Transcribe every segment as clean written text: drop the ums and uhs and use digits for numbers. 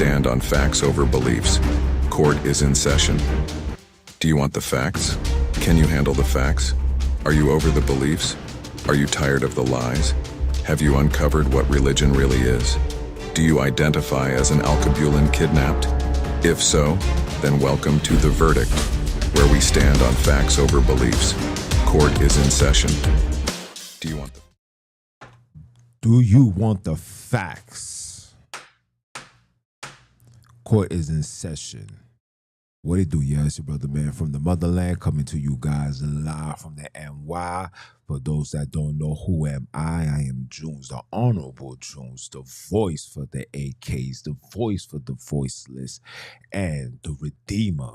stand on facts over beliefs. Court is in session. Do you want the facts? Can you handle the facts? Are you over the beliefs? Are you tired of the lies? Have you uncovered what religion really is? Do you identify as an Alkebulan kidnapped? If so, then welcome to The Verdict, where we stand on facts over beliefs. Court is in session. Do you want the facts? Court is in session. What it do? Yeah, it's your brother, man, from the motherland, coming to you guys live from the NY. For those that don't know, who am I am Junns, the Honorable Junns, the voice for the AKs, the voice for the voiceless, and the Redeemer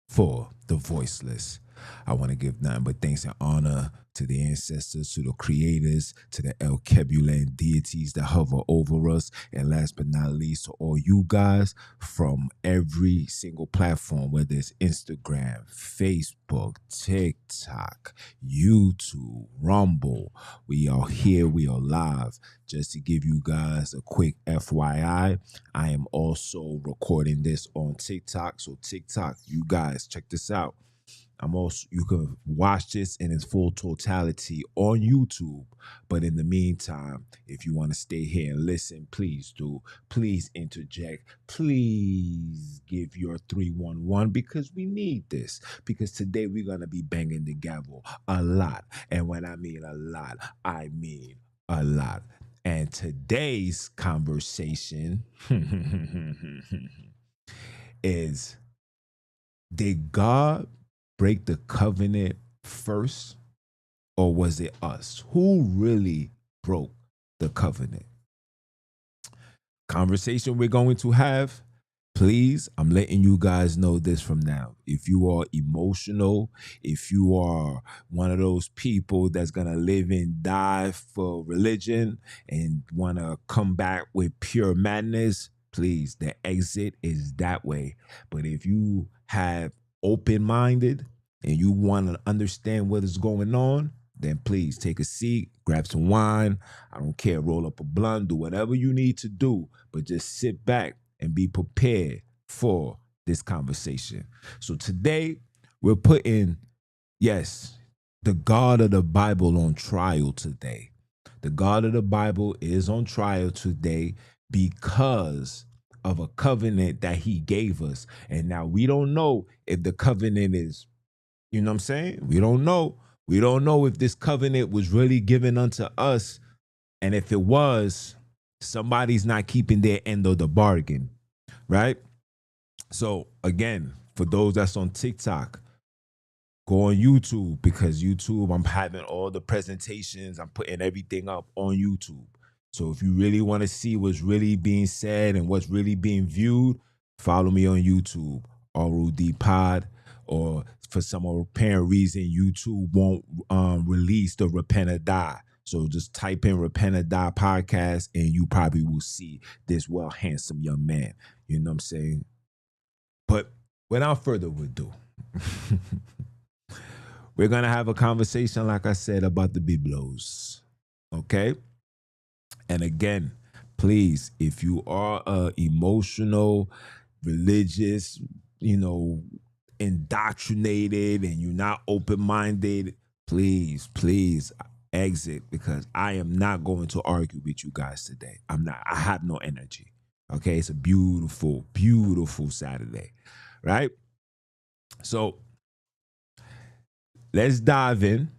for the voiceless. I want to give nothing but thanks and honor to the ancestors, to the creators, to the Alkebulan deities that hover over us, and last but not least, to all you guys from every single platform, whether it's Instagram, Facebook, TikTok, YouTube, Rumble. We are here, we are live. Just to give you guys a quick FYI, I am also recording this on TikTok. So TikTok, you guys, check this out. You can watch this in its full totality on YouTube. But in the meantime, if you want to stay here and listen, please do. Please interject. Please give your 311 because we need this. Because today we're going to be banging the gavel a lot. And when I mean a lot, I mean a lot. And today's conversation is, did God break the covenant first, or was it us? Who really broke the covenant? Conversation we're going to have. Please, I'm letting you guys know this from now. If you are emotional, if you are one of those people that's going to live and die for religion and want to come back with pure madness, please, the exit is that way. But if you have open-minded and you want to understand what is going on, then please take a seat, grab some wine. I don't care, roll up a blunt, do whatever you need to do, but just sit back and be prepared for this conversation. So today we're putting, yes, the God of the Bible on trial today. The God of the Bible is on trial today because of a covenant that he gave us. And now we don't know if the covenant is, you know what I'm saying? We don't know. We don't know if this covenant was really given unto us. And if it was, somebody's not keeping their end of the bargain, right? So again, for those that's on TikTok, go on YouTube, because YouTube, I'm having all the presentations. I'm putting everything up on YouTube. So if you really want to see what's really being said and what's really being viewed, follow me on YouTube, ROD Pod, or for some apparent reason, YouTube won't release the Repent or Die. So just type in Repent or Die podcast and you probably will see this well handsome young man. You know what I'm saying? But without further ado, we're going to have a conversation, like I said, about the Biblos. Okay? And again, please, if you are emotional, religious, indoctrinated, and you're not open-minded, please exit, because I am not going to argue with you guys today. I have no energy. Okay, it's a beautiful, beautiful Saturday, right? So let's dive in.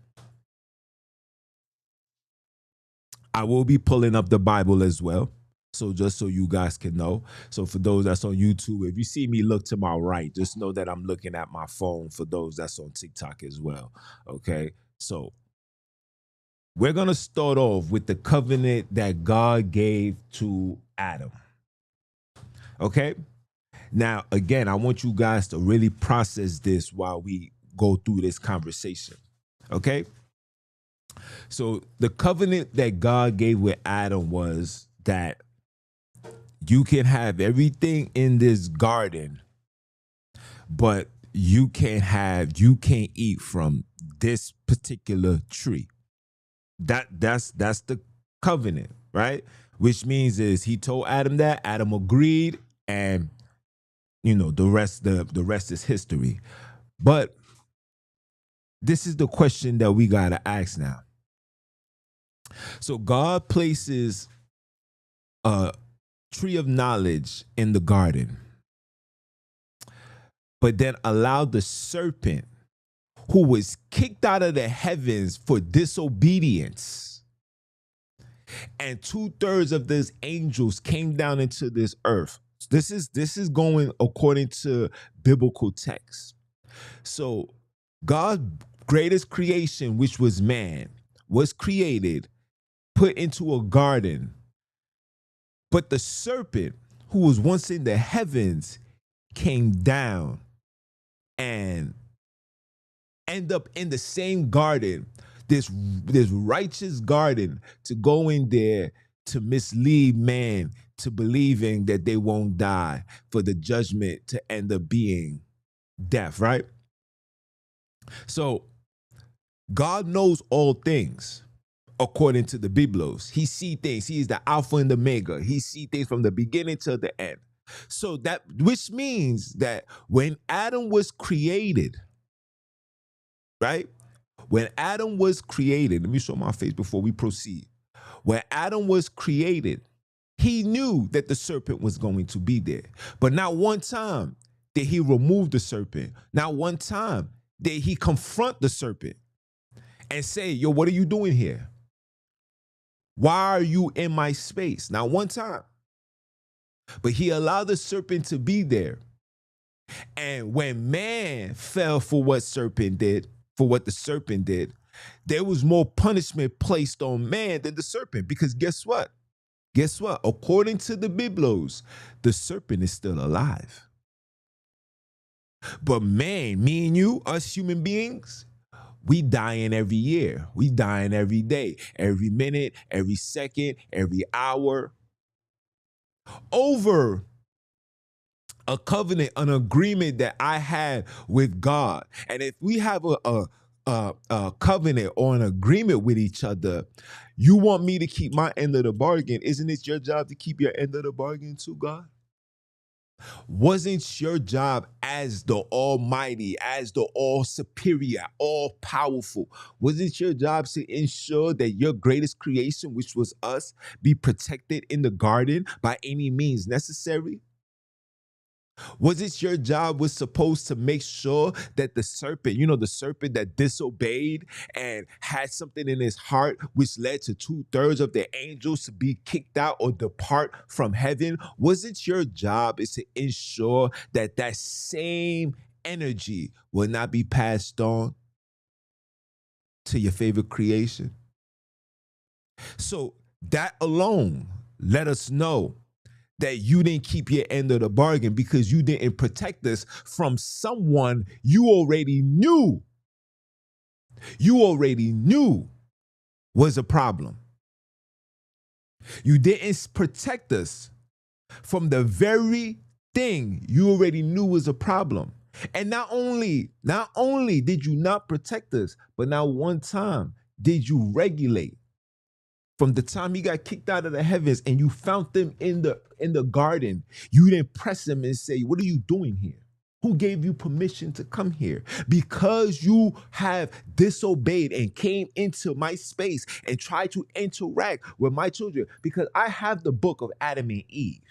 I will be pulling up the Bible as well. So just so you guys can know. So for those that's on YouTube, if you see me look to my right, just know that I'm looking at my phone, for those that's on TikTok as well. Okay. So we're going to start off with the covenant that God gave to Adam. Okay. Now, again, I want you guys to really process this while we go through this conversation. Okay. So the covenant that God gave with Adam was that you can have everything in this garden, but you can't eat from this particular tree. That's the covenant, right? Which means is he told Adam that, Adam agreed, And the rest is history. But this is the question that we gotta ask now. So God places a tree of knowledge in the garden, but then allowed the serpent, who was kicked out of the heavens for disobedience, and 2/3 of those angels came down into this earth. This is going according to biblical text. So God's greatest creation, which was man, was created, put into a garden. But the serpent, who was once in the heavens, came down and end up in the same garden, this righteous garden, to go in there to mislead man to believing that they won't die, for the judgment to end up being death, right? So God knows all things according to the Biblos. He sees things. He is the Alpha and the Omega. He sees things from the beginning to the end. So which means that when Adam was created, right? When Adam was created, let me show my face before we proceed. When Adam was created, he knew that the serpent was going to be there. But not one time did he remove the serpent. Not one time did he confront the serpent and say, yo, what are you doing here? Why are you in my space? Not one time. But he allowed the serpent to be there. And when man fell for what the serpent did, there was more punishment placed on man than the serpent. Because guess what? According to the Biblos, the serpent is still alive. But man, me and you, us human beings, we dying every year. We dying every day, every minute, every second, every hour. Over a covenant, an agreement that I had with God. And if we have a covenant or an agreement with each other, you want me to keep my end of the bargain. Isn't it your job to keep your end of the bargain too, God? Wasn't your job as the Almighty, as the all superior, all powerful, wasn't your job to ensure that your greatest creation, which was us, be protected in the garden by any means necessary? Was it your job was supposed to make sure that the serpent, the serpent that disobeyed and had something in his heart, which led to 2/3 of the angels to be kicked out or depart from heaven? Was it your job is to ensure that that same energy will not be passed on to your favorite creation? So that alone let us know that you didn't keep your end of the bargain, because you didn't protect us from someone you already knew was a problem. You didn't protect us from the very thing you already knew was a problem. And not only did you not protect us, but not one time did you regulate. From the time he got kicked out of the heavens and you found them in the garden, you didn't press them and say, what are you doing here? Who gave you permission to come here? Because you have disobeyed and came into my space and tried to interact with my children. Because I have the book of Adam and Eve.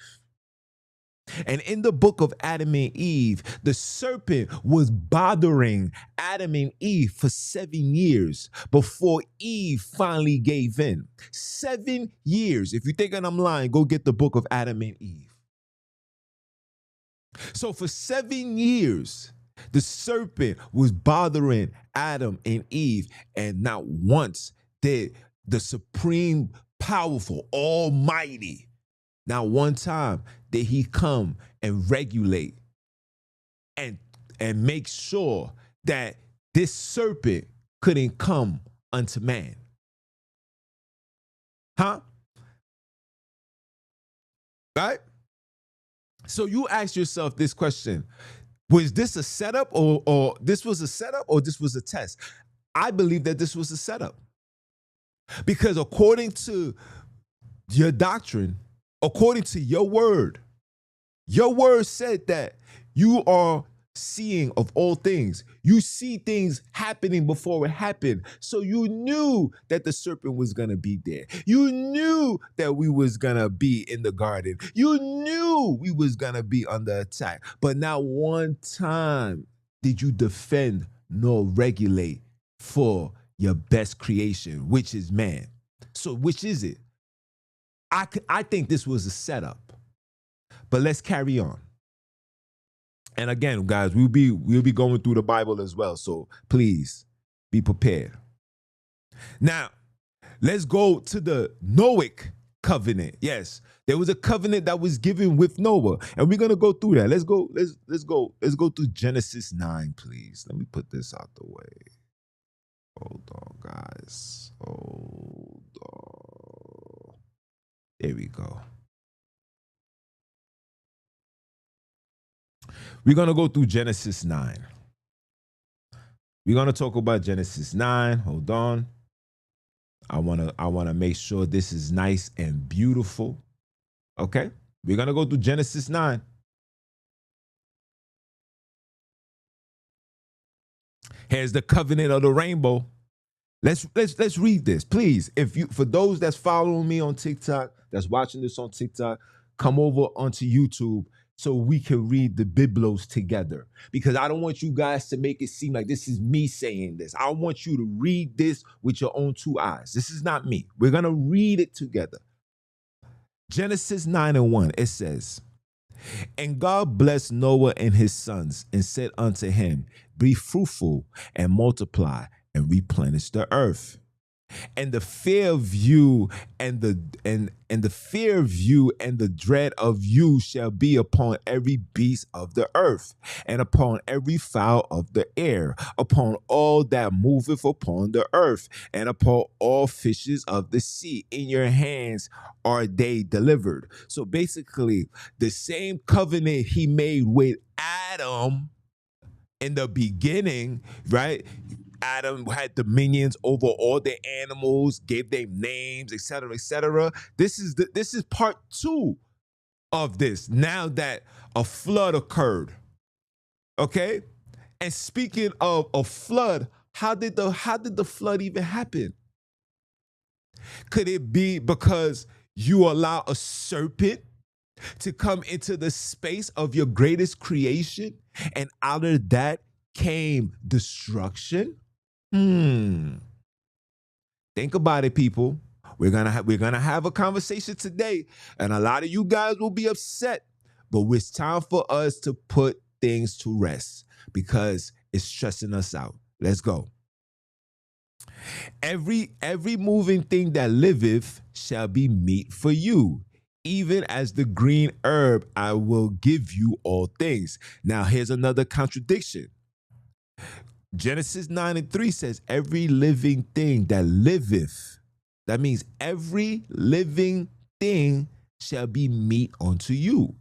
And in the book of Adam and Eve, the serpent was bothering Adam and Eve for 7 years before Eve finally gave in. 7 years. If you're thinking I'm lying, go get the book of Adam and Eve. So for 7 years, the serpent was bothering Adam and Eve, and not once did the supreme, powerful, almighty, not one time did he come and regulate and make sure that this serpent couldn't come unto man. Huh? Right? So you ask yourself this question: was this a setup, or this was a setup, or this was a test? I believe that this was a setup. Because according to your doctrine, according to your word, Your word said that you are seeing of all things. You see things happening before it happened. So you knew that the serpent was going to be there. You knew that we was going to be in the garden. You knew we was going to be under attack. But not one time did you defend nor regulate for your best creation, which is man. So which is it? I think this was a setup. But let's carry on. And again, guys, we'll be going through the Bible as well. So please be prepared. Now, let's go to the Noahic covenant. Yes, there was a covenant that was given with Noah, and we're gonna go through that. Let's go to Genesis 9, please. Let me put this out the way. Hold on, guys. Hold on. There we go. We're going to go through Genesis 9. We're going to talk about Genesis 9. Hold on. I want to make sure this is nice and beautiful. Okay? We're going to go through Genesis 9. Here's the covenant of the rainbow. Let's read this, please. For those that's following me on TikTok, that's watching this on TikTok, come over onto YouTube so we can read the Biblos together. Because I don't want you guys to make it seem like this is me saying this. I want you to read this with your own two eyes. This is not me. We're going to read it together. Genesis 9:1, it says, "And God blessed Noah and his sons and said unto him, Be fruitful and multiply and replenish the earth. And the fear of you and the dread of you shall be upon every beast of the earth, and upon every fowl of the air, upon all that moveth upon the earth, and upon all fishes of the sea. In your hands are they delivered." So basically, the same covenant he made with Adam in the beginning, right? Adam had dominions over all the animals, gave them names, etc., etc. This is part 2 of this. Now that a flood occurred, okay. And speaking of a flood, how did the flood even happen? Could it be because you allow a serpent to come into the space of your greatest creation, and out of that came destruction? Think about it, people. We're gonna have a conversation today, and a lot of you guys will be upset, but it's time for us to put things to rest because it's stressing us out. Let's go. Every moving thing that liveth shall be meat for you. Even as the green herb, I will give you all things. Now, here's another contradiction. Genesis 9:3 says, every living thing that liveth. That means every living thing shall be meat unto you.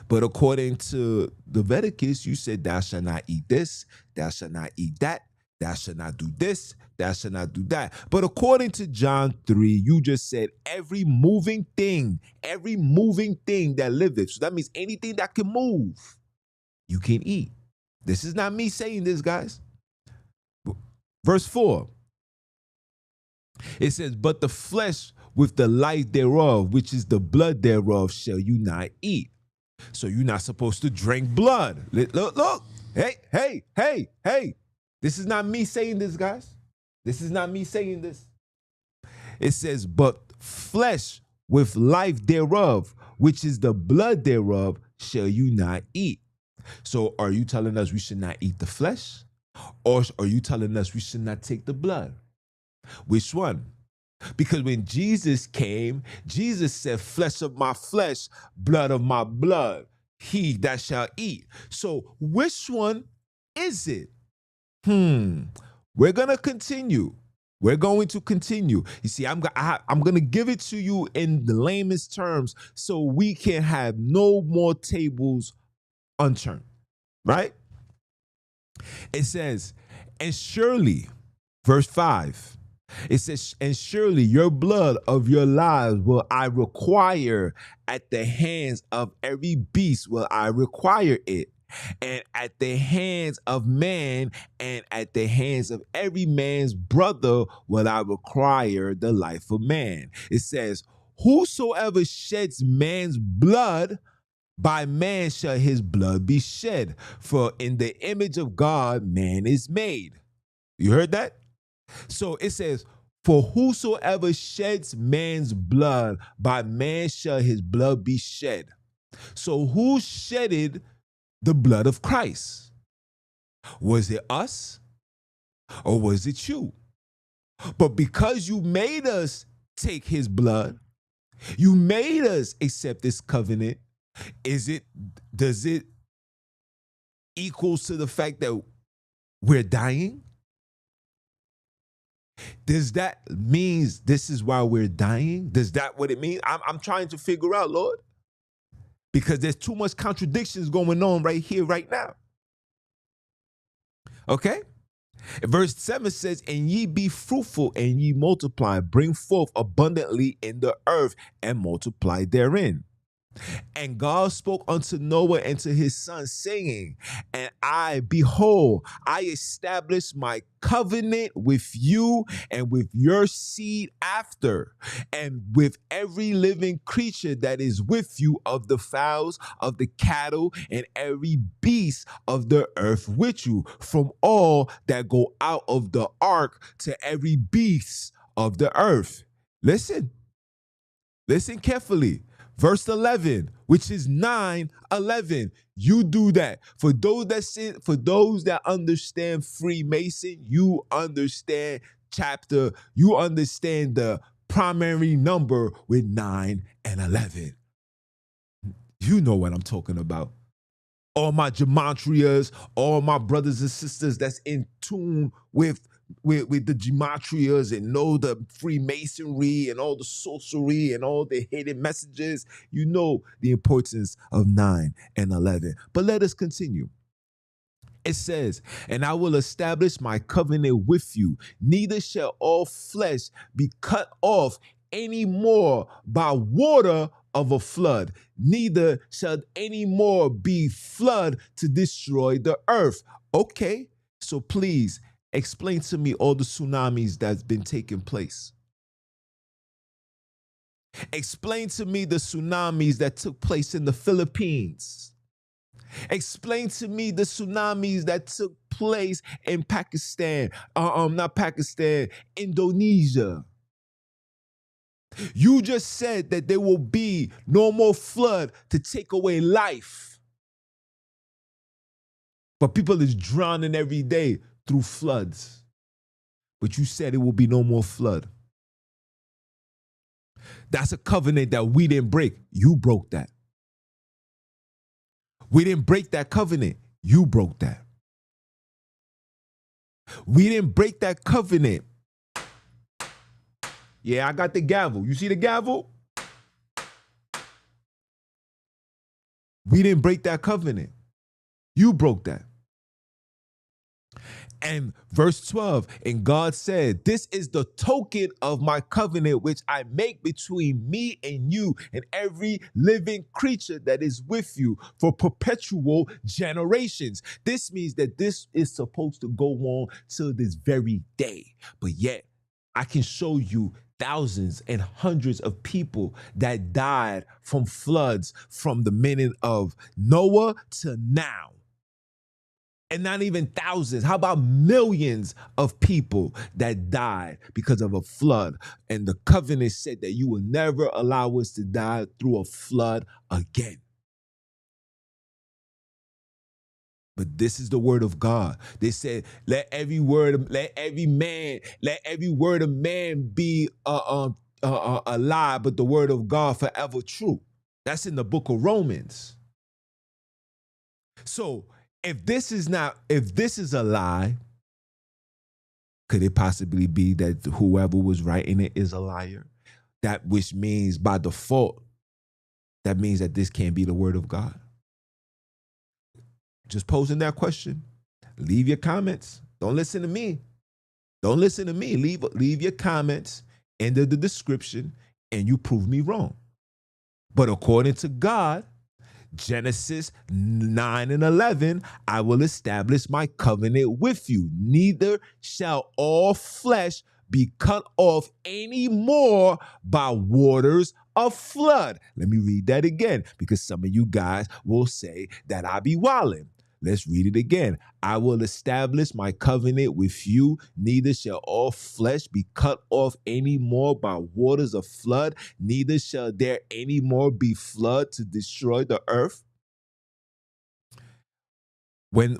But according to Leviticus, you said, thou shalt not eat this, thou shalt not eat that, thou shalt not do this, thou shalt not do that. But according to John 3, you just said every moving thing that liveth. So that means anything that can move, you can eat. This is not me saying this, guys. Verse 4, it says, but the flesh with the life thereof, which is the blood thereof, shall you not eat. So you're not supposed to drink blood. Look. Hey. This is not me saying this, guys. This is not me saying this. It says, but flesh with life thereof, which is the blood thereof, shall you not eat. So are you telling us we should not eat the flesh? Or are you telling us we should not take the blood? Which one? Because when Jesus came, Jesus said, flesh of my flesh, blood of my blood, he that shall eat. So which one is it? We're going to continue. We're going to continue. You see, I'm going to give it to you in the lamest terms so we can have no more tables unturned, right? It says, and surely, verse 5, It says, and surely your blood of your lives will I require at the hands of every beast will I require it. And at the hands of man and at the hands of every man's brother will I require the life of man. It says, whosoever sheds man's blood, by man shall his blood be shed. For in the image of God, man is made. You heard that? So it says, for whosoever sheds man's blood, by man shall his blood be shed. So who shedded the blood of Christ? Was it us or was it you? But because you made us take his blood, you made us accept this covenant, does it equals to the fact that we're dying? Does that means this is why we're dying? Does that what it means? I'm trying to figure out, Lord, because there's too much contradictions going on right here, right now. Okay? Verse 7 says, and ye be fruitful and ye multiply, bring forth abundantly in the earth and multiply therein. And God spoke unto Noah and to his sons, saying, and I, behold, I establish my covenant with you and with your seed after, and with every living creature that is with you, of the fowls, of the cattle, and every beast of the earth with you, from all that go out of the ark to every beast of the earth. Listen carefully. Verse 11, which is 9:11. You do that. For those that understand Freemason, you understand you understand the primary number with 9 and 11. You know what I'm talking about. All my gematrias, all my brothers and sisters that's in tune with the gematrias and know the Freemasonry and all the sorcery and all the hidden messages, you know the importance of 9 and 11. But let us continue. It says, and I will establish my covenant with you, neither shall all flesh be cut off any more by water of a flood, neither shall any more be flood to destroy the earth. Okay, so please explain to me all the tsunamis that's been taking place. Explain to me the tsunamis that took place in the Philippines. Explain to me the tsunamis that took place in Pakistan, not Pakistan, Indonesia. You just said that there will be no more flood to take away life. But people is drowning every day through floods. But you said it will be no more flood. That's a covenant that we didn't break. You broke that. We didn't break that covenant. You broke that. We didn't break that covenant. Yeah, I got the gavel. You see the gavel? We didn't break that covenant. You broke that. And verse 12, and God said, this is the token of my covenant which I make between me and you and every living creature that is with you for perpetual generations. This means that this is supposed to go on till this very day. But yet, I can show you thousands and hundreds of people that died from floods from the minute of Noah to now. And not even thousands. How about millions of people that died because of a flood? And the covenant said that you will never allow us to die through a flood again. But this is the word of God. They said, let every word of man be a lie, but the word of God forever true. That's in the book of Romans. So if this is a lie, could it possibly be that whoever was writing it is a liar? That which means by default, that means that this can't be the word of God. Just posing that question. Leave your comments. Don't listen to me. Don't listen to me. Leave your comments in the description and you prove me wrong. But according to God, Genesis 9:11, I will establish my covenant with you. Neither shall all flesh be cut off anymore by waters of flood. Let me read that again, because some of you guys will say that I be wilding. Let's read it again. I will establish my covenant with you. Neither shall all flesh be cut off anymore by waters of flood. Neither shall there anymore be flood to destroy the earth. When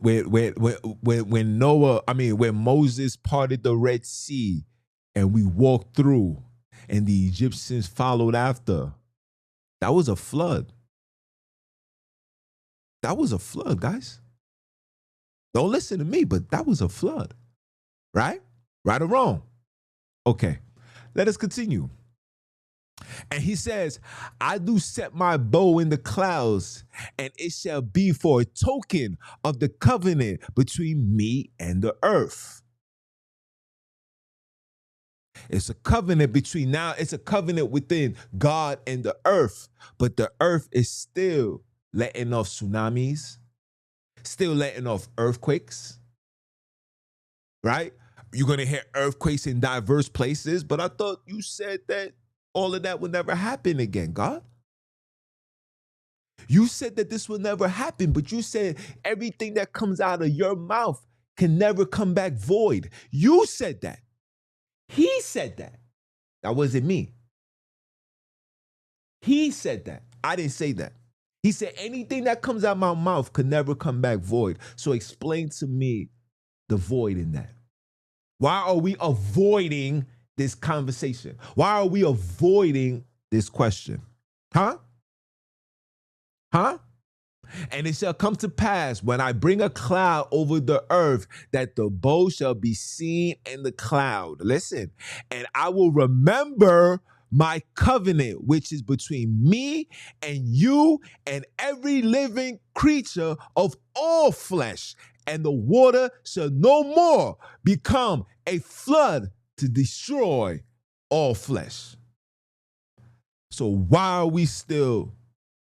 Moses parted the Red Sea and we walked through and the Egyptians followed after, that was a flood. That was a flood, guys. Don't listen to me, but that was a flood. Right? Right or wrong? Okay. Let us continue. And he says, I do set my bow in the clouds, and it shall be for a token of the covenant between me and the earth. It's a covenant it's a covenant within God and the earth, but the earth is still letting off tsunamis, still letting off earthquakes, right? You're going to hear earthquakes in diverse places, but I thought you said that all of that would never happen again, God. You said that this will never happen, but you said everything that comes out of your mouth can never come back void. You said that. He said that. That wasn't me. He said that. I didn't say that. He said anything that comes out of my mouth could never come back void. So explain to me the void in that. Why are we avoiding this conversation? Why are we avoiding this question? Huh? And it shall come to pass when I bring a cloud over the earth that the bow shall be seen in the cloud. Listen, and I will remember my covenant, which is between me and you and every living creature of all flesh. And the water shall no more become a flood to destroy all flesh. So why are we still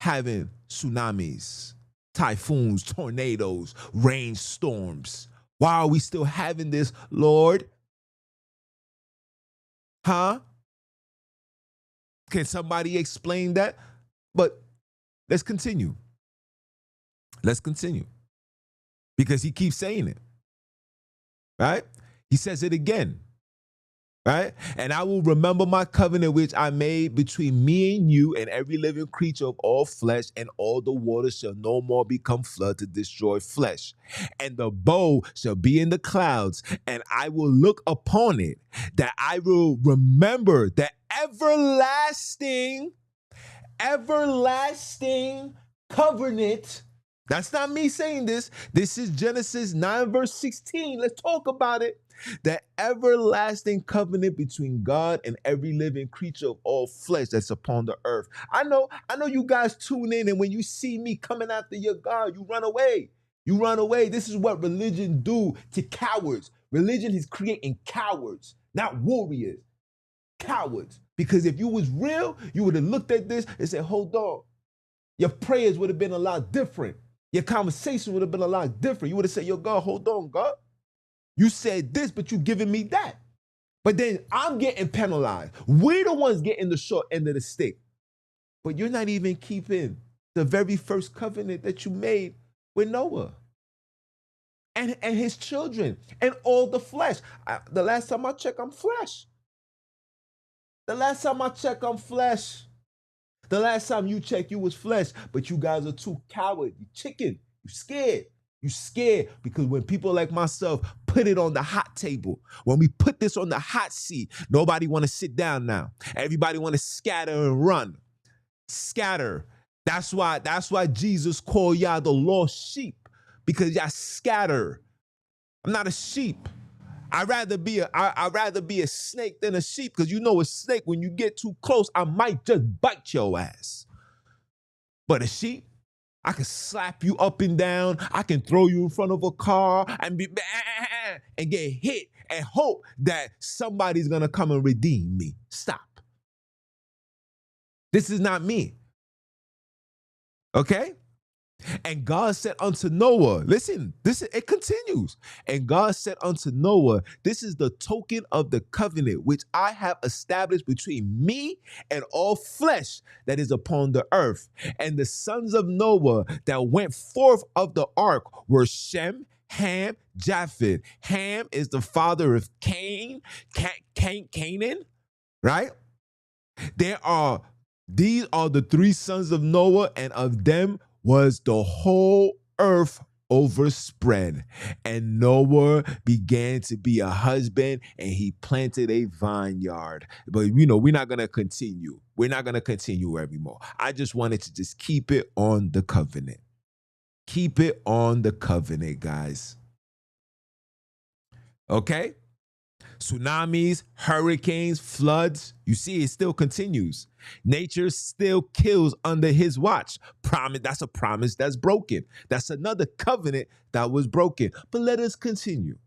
having tsunamis, typhoons, tornadoes, rainstorms? Why are we still having this, Lord? Huh? Can somebody explain that? But let's continue. Let's continue. Because he keeps saying it. Right? He says it again. Right? And I will remember my covenant which I made between me and you and every living creature of all flesh, and all the waters shall no more become flood to destroy flesh. And the bow shall be in the clouds, and I will look upon it, that I will remember the everlasting covenant. That's not me saying this. This is Genesis 9 verse 16. Let's talk about it. The everlasting covenant between God and every living creature of all flesh that's upon the earth. I know you guys tune in, and when you see me coming after your God, you run away. You run away. This is what religion do to cowards. Religion is creating cowards, not warriors. Cowards. Because if you was real, you would have looked at this and said, hold on. Your prayers would have been a lot different. Your conversation would have been a lot different. You would have said, yo, God, hold on, God. You said this, but you giving me that. But then I'm getting penalized. We're the ones getting the short end of the stick. But you're not even keeping the very first covenant that you made with Noah and his children and all the flesh. The last time I checked, I'm flesh. The last time I checked, I'm flesh. The last time you checked, you was flesh. But you guys are too coward. You chicken. You scared. You scared because when people like myself put it on the hot table, when we put this on the hot seat, nobody want to sit down now. Everybody want to scatter and run. Scatter. That's why Jesus called y'all the lost sheep, because y'all scatter. I'm not a sheep. I'd rather be a snake than a sheep, because you know a snake, when you get too close, I might just bite your ass. But a sheep, I can slap you up and down. I can throw you in front of a car and get hit and hope that somebody's going to come and redeem me. Stop. This is not me. Okay? And God said unto Noah, listen, it continues. And God said unto Noah, this is the token of the covenant which I have established between me and all flesh that is upon the earth. And the sons of Noah that went forth of the ark were Shem, Ham, Japheth. Ham is the father of Canaan, right? These are the three sons of Noah, and of them was the whole earth overspread. And Noah began to be a husband, and he planted a vineyard. But we're not going to continue. We're not going to continue anymore. I just wanted to just keep it on the covenant. Keep it on the covenant, guys. Okay? Tsunamis, hurricanes, floods. You see, it still continues. Nature still kills under his watch. That's a promise that's broken. That's another covenant that was broken. But let us continue.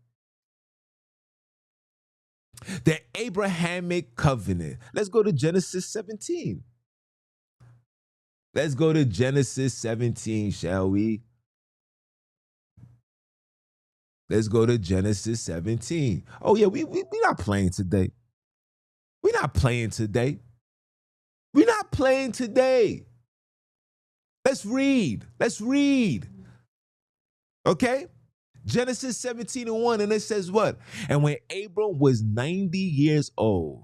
The Abrahamic covenant. Let's go to Genesis 17. Let's go to Genesis 17, shall we? Let's go to Genesis 17. Oh, yeah, we're not playing today. We're not playing today. We're not playing today. Let's read. Let's read. Okay? Genesis 17:1, and it says what? And when Abram was 99 years old,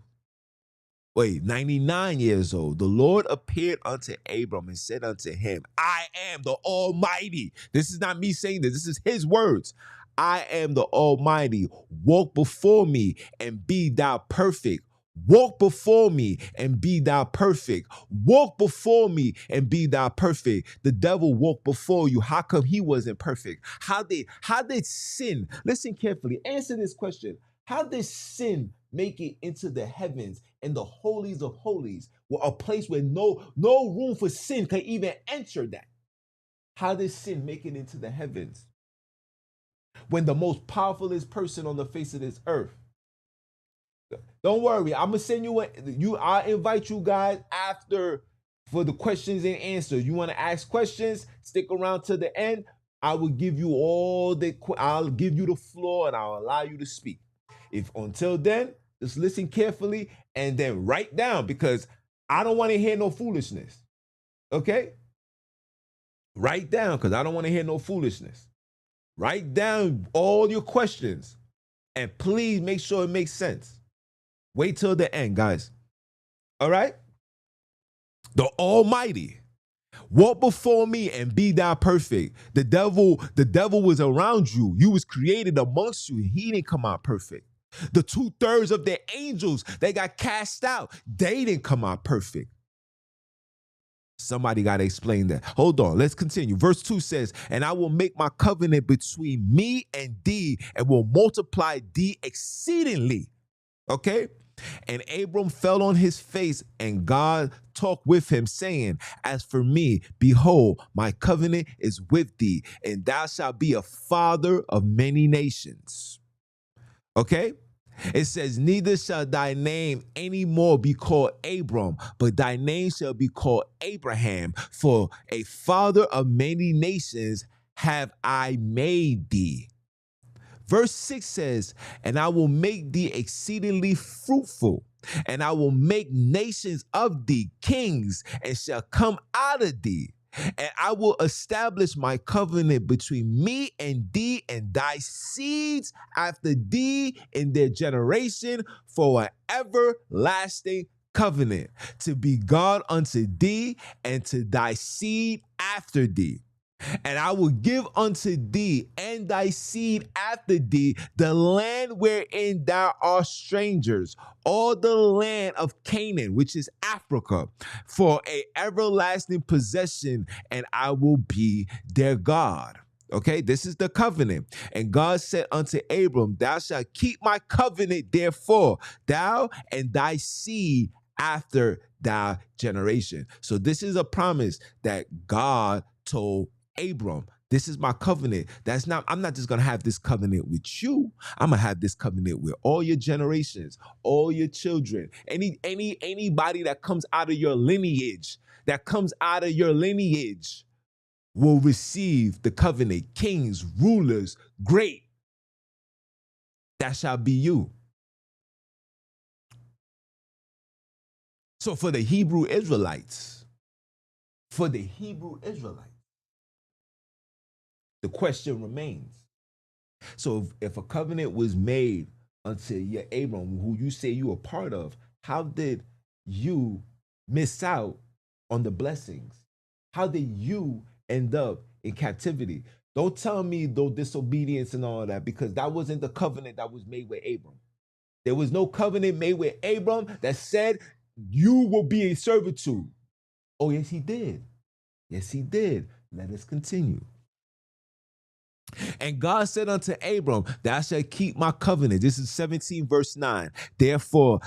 the Lord appeared unto Abram and said unto him, I am the Almighty. This is not me saying this. This is his words. I am the Almighty. Walk before me and be thou perfect. Walk before me and be thou perfect. Walk before me and be thou perfect. The devil walked before you. How come he wasn't perfect? How did sin, listen carefully, answer this question. How did sin make it into the heavens and the holies of holies, a place where no room for sin can even enter that? How did sin make it into the heavens? When the most powerfulest person on the face of this earth. Don't worry, I'm gonna send I invite you guys after for the questions and answers. You want to ask questions? Stick around to the end. I will give you I'll give you the floor and I'll allow you to speak. If until then, just listen carefully and then write down, because I don't want to hear no foolishness. Okay? Write down, because I don't want to hear no foolishness. Write down all your questions and please make sure it makes sense. Wait till the end, guys. All right? The Almighty. Walk before me and be thou perfect. The devil was around you. You was created amongst you. He didn't come out perfect. The 2/3 of the angels, they got cast out. They didn't come out perfect. Somebody got to explain that. Hold on, let's continue. Verse 2 says, and I will make my covenant between me and thee and will multiply thee exceedingly. Okay? And Abram fell on his face, and God talked with him, saying, as for me, behold, my covenant is with thee, and thou shalt be a father of many nations. Okay? It says, neither shall thy name any more be called Abram, but thy name shall be called Abraham, for a father of many nations have I made thee. Verse 6 says, and I will make thee exceedingly fruitful, and I will make nations of thee kings, and shall come out of thee. And I will establish my covenant between me and thee and thy seeds after thee in their generation for an everlasting covenant, to be God unto thee and to thy seed after thee. And I will give unto thee and thy seed after thee the land wherein thou art strangers, all the land of Canaan, which is Africa, for an everlasting possession, and I will be their God. Okay, this is the covenant. And God said unto Abram, thou shalt keep my covenant, therefore, thou and thy seed after thy generation. So this is a promise that God told Abram. This is my covenant. I'm not just gonna have this covenant with you. I'm gonna have this covenant with all your generations, all your children, anybody that comes out of your lineage, will receive the covenant. Kings, rulers, great. That shall be you. So for the Hebrew Israelites, the question remains. So if a covenant was made unto your Abram, who you say you are part of, how did you miss out on the blessings? How did you end up in captivity? Don't tell me though disobedience and all that, because that wasn't the covenant that was made with Abram. There was no covenant made with Abram that said you will be in servitude. Oh, yes, he did. Yes, he did. Let us continue. And God said unto Abram, thou shalt keep my covenant. This is 17 verse 9. Therefore,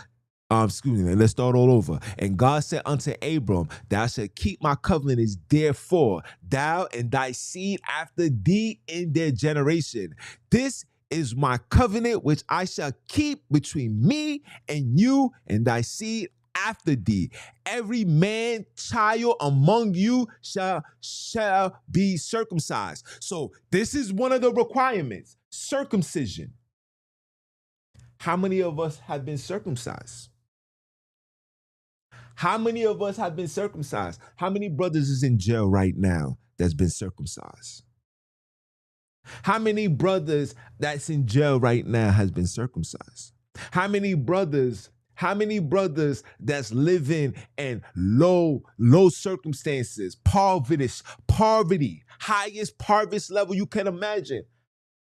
let's start all over. And God said unto Abram, thou shalt keep my covenants, therefore, thou and thy seed after thee in their generation. This is my covenant which I shall keep between me and you and thy seed after thee. Every man child among you shall be circumcised. So this is one of the requirements, circumcision. How many of us have been circumcised? How many of us have been circumcised? How many brothers is in jail right now that's been circumcised? How many brothers that's in jail right now has been circumcised? How many brothers that's living in low circumstances, poverty, highest poverty level you can imagine?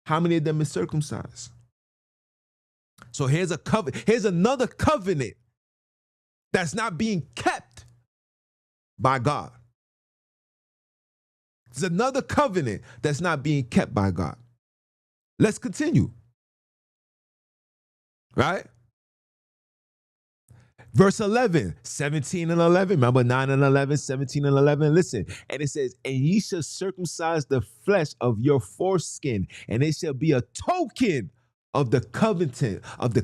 How many of them is circumcised? So here's another covenant that's not being kept by God. It's another covenant that's not being kept by God. Let's continue. Right? Verse 11, 17 and 11. Remember 9 and 11, 17 and 11. Listen. And it says, and ye shall circumcise the flesh of your foreskin, and it shall be a token of the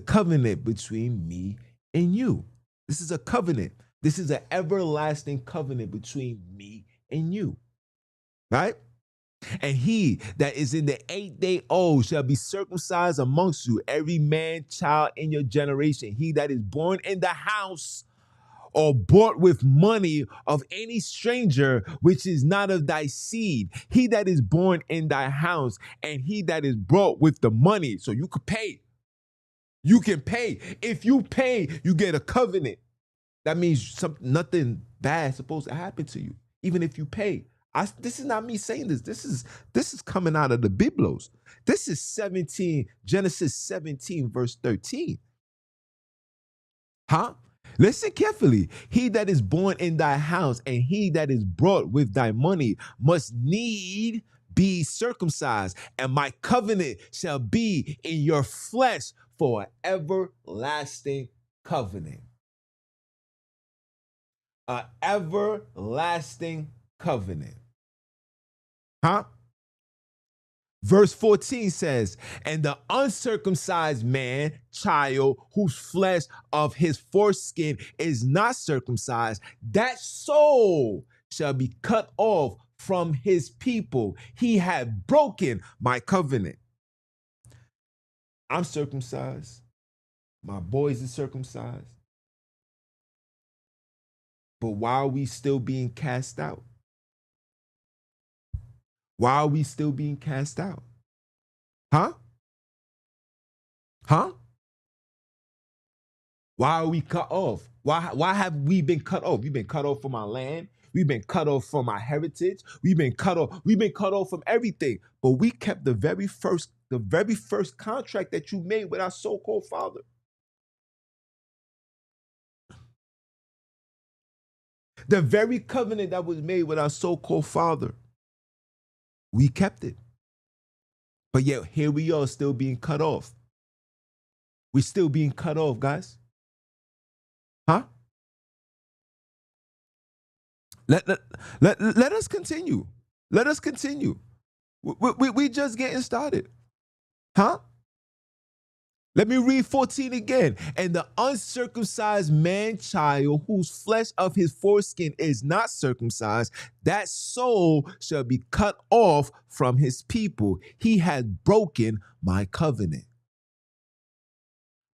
covenant between me and you. This is a covenant. This is an everlasting covenant between me and you. Right? And he that is in the 8-day-old shall be circumcised amongst you, every man child in your generation. He that is born in the house or bought with money of any stranger, which is not of thy seed. He that is born in thy house, and he that is brought with the money. So you could pay. You can pay. If you pay, you get a covenant. That means nothing bad is supposed to happen to you, even if you pay. This is not me saying this. This is coming out of the Biblos. This is Genesis 17, verse 13. Huh? Listen carefully. He that is born in thy house and he that is brought with thy money must need be circumcised, and my covenant shall be in your flesh for an everlasting covenant. An everlasting covenant. Huh? Verse 14 says, and the uncircumcised man, child, whose flesh of his foreskin is not circumcised, that soul shall be cut off from his people. He had broken my covenant. I'm circumcised. My boys are circumcised. But why are we still being cast out? Why are we still being cast out? Huh? Huh? Why are we cut off? Why have we been cut off? We've been cut off from our land. We've been cut off from our heritage. We've been cut off from everything. But we kept the very first contract that you made with our so-called father. The very covenant that was made with our so-called father. We kept it. But yet here we are still being cut off. We're still being cut off, guys. Huh? Let us continue. Let us continue. We just getting started. Huh? Let me read 14 again. And the uncircumcised man child whose flesh of his foreskin is not circumcised, that soul shall be cut off from his people. He had broken my covenant.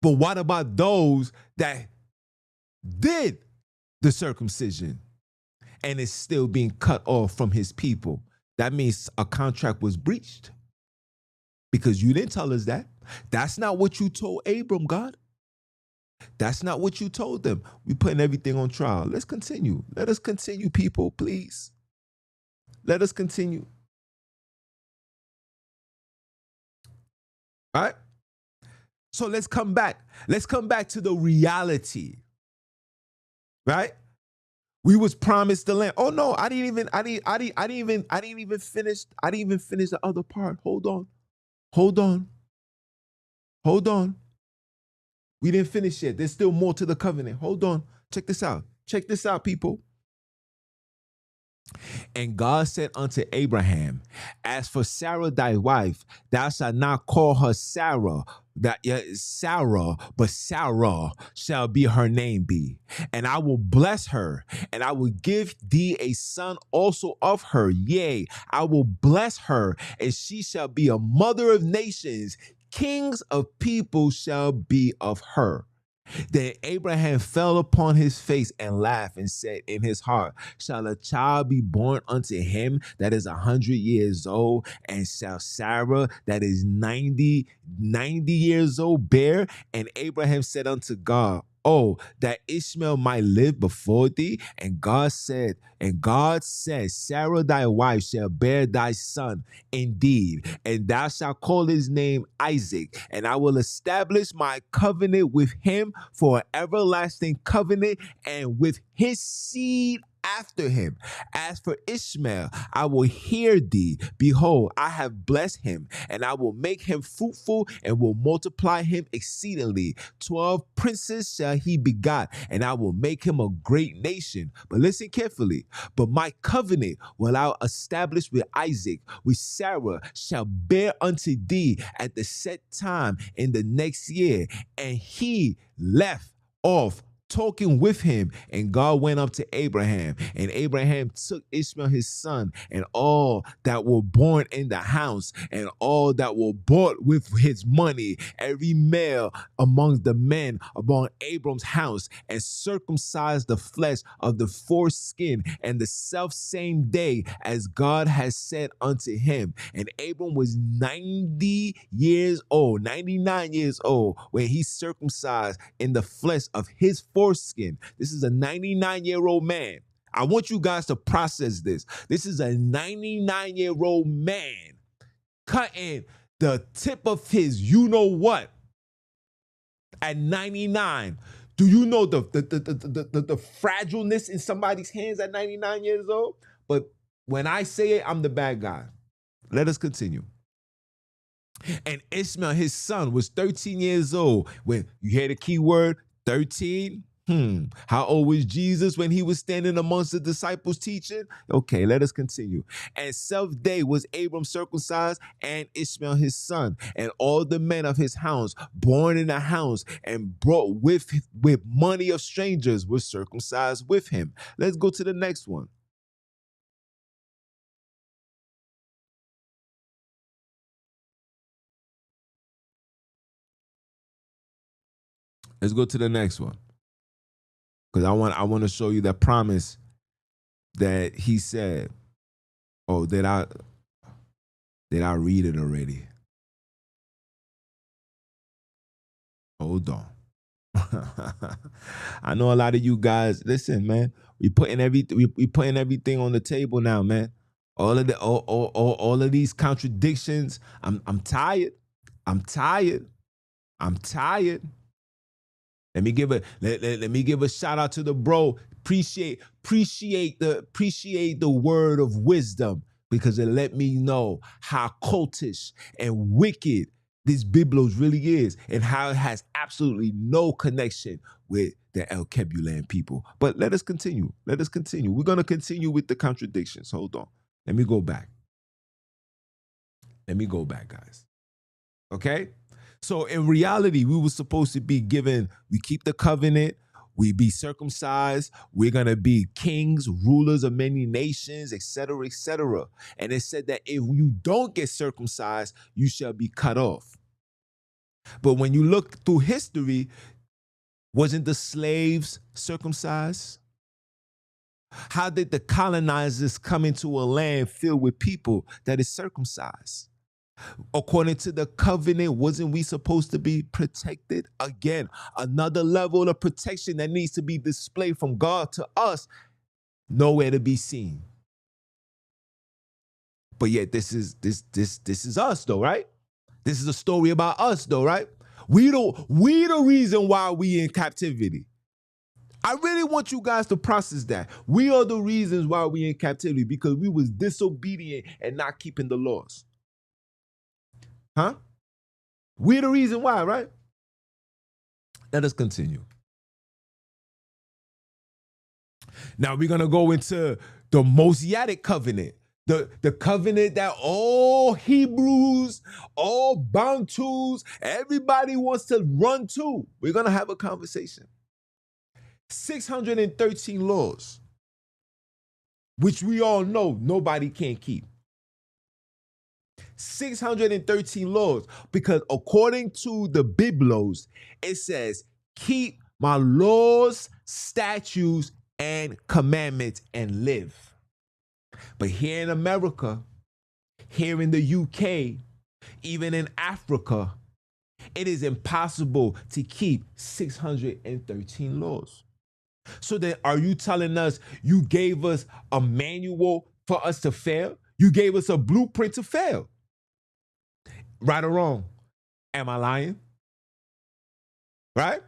But what about those that did the circumcision and is still being cut off from his people? That means a contract was breached. Because you didn't tell us that. That's not what you told Abram, God. That's not what you told them. We're putting everything on trial. Let's continue. Let us continue, people, please. Let us continue. All right? So let's come back. Let's come back to the reality. Right? We was promised the land. Oh no, I didn't even finish the other part. Hold on. We didn't finish yet. There's still more to the covenant. Hold on. Check this out. Check this out, people. And God said unto Abraham, as for Sarah thy wife, thou shalt not call her Sarah, but Sarah shall be her name be. And I will bless her, and I will give thee a son also of her. Yea, I will bless her, and she shall be a mother of nations. Kings of people shall be of her. Then Abraham fell upon his face and laughed and said in his heart, shall a child be born unto him that is 100 years old? And shall Sarah that is 90 years old bear? And Abraham said unto God, oh, that Ishmael might live before thee. And God said, Sarah thy wife shall bear thy son indeed, and thou shalt call his name Isaac, and I will establish my covenant with him for an everlasting covenant, and with his seed after him. As for Ishmael, I will hear thee. Behold, I have blessed him, and I will make him fruitful and will multiply him exceedingly. 12 princes shall he begot, and I will make him a great nation. But listen carefully. But my covenant will I establish with Isaac, with Sarah shall bear unto thee at the set time in the next year. And he left off talking with him, and God went up to Abraham, and Abraham took Ishmael his son, and all that were born in the house, and all that were bought with his money, every male among the men upon Abram's house, and circumcised the flesh of the foreskin, and the self same day as God has said unto him. And Abram was 99 years old when he circumcised in the flesh of his foreskin. This is a 99-year-old man. I want you guys to process this. This is a 99-year-old man cutting the tip of his you-know-what at 99. Do you know the fragileness in somebody's hands at 99 years old? But when I say it, I'm the bad guy. Let us continue. And Ishmael, his son, was 13 years old. When you hear the key word, 13, how old was Jesus when he was standing amongst the disciples teaching? Okay, let us continue. And self day was Abram circumcised, and Ishmael his son, and all the men of his house born in the house and brought with money of strangers were circumcised with him. Let's go to the next one. Let's go to the next one. Because I want to show you that promise that he said. Oh, did I read it already? Hold on. I know a lot of you guys. Listen, man. We putting everything on the table now, man. All of these contradictions. I'm tired. Let me give a shout out to the bro. Appreciate the word of wisdom, because it let me know how cultish and wicked this Biblos really is, and how it has absolutely no connection with the Alkebulan people. But let us continue. We're going to continue with the contradictions. Hold on. Let me go back. Let me go back, guys. Okay? So in reality, we were supposed to be given, we keep the covenant, we be circumcised, we're going to be kings, rulers of many nations, etc., etc. And it said that if you don't get circumcised, you shall be cut off. But when you look through history, wasn't the slaves circumcised? How did the colonizers come into a land filled with people that is circumcised? According to the covenant, wasn't we supposed to be protected? Again, another level of protection that needs to be displayed from God to us, nowhere to be seen. But yet this is us though, right? This is a story about us though, right? We the reason why we in captivity. I really want you guys to process that. We are the reasons why we in captivity, because we was disobedient and not keeping the laws. Huh? We're the reason why, right? Let us continue. Now we're going to go into the Mosaic covenant. The covenant that all Hebrews, all Bantus, everybody wants to run to. We're going to have a conversation. 613 laws, which we all know nobody can keep. 613 laws, because according to the Biblos, it says, keep my laws, statutes, and commandments and live. But here in America, here in the UK, even in Africa, it is impossible to keep 613 laws. So then are you telling us you gave us a manual for us to fail? You gave us a blueprint to fail. Right or wrong? Am I lying? Right?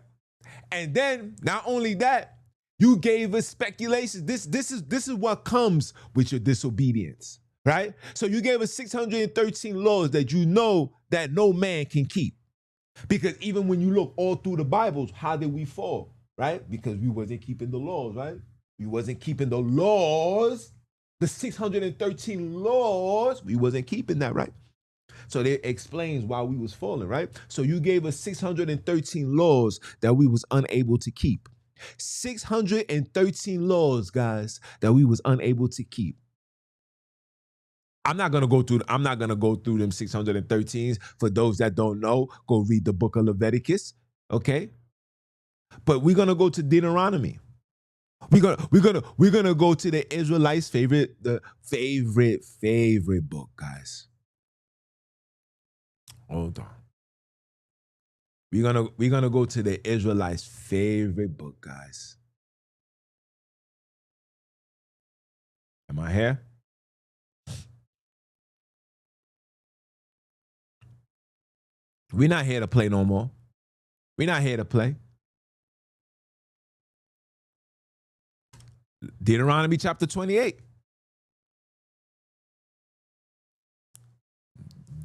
And then not only that, you gave us speculations. This is what comes with your disobedience, right? So you gave us 613 laws that you know that no man can keep. Because even when you look all through the Bibles, how did we fall? Right? Because we wasn't keeping the laws, right? We wasn't keeping the laws, the 613 laws, we wasn't keeping that, right? So that explains why we was falling, right? So you gave us 613 laws that we was unable to keep. 613 laws, guys, that we was unable to keep. I'm not gonna go through them 613s. For those that don't know, go read the book of Leviticus, okay? But we're gonna go to Deuteronomy. We're gonna go to the Israelites' favorite book, guys. Hold on. We're gonna go to the Israelites' favorite book, guys. Am I here? We're not here to play no more. We're not here to play. Deuteronomy chapter 28.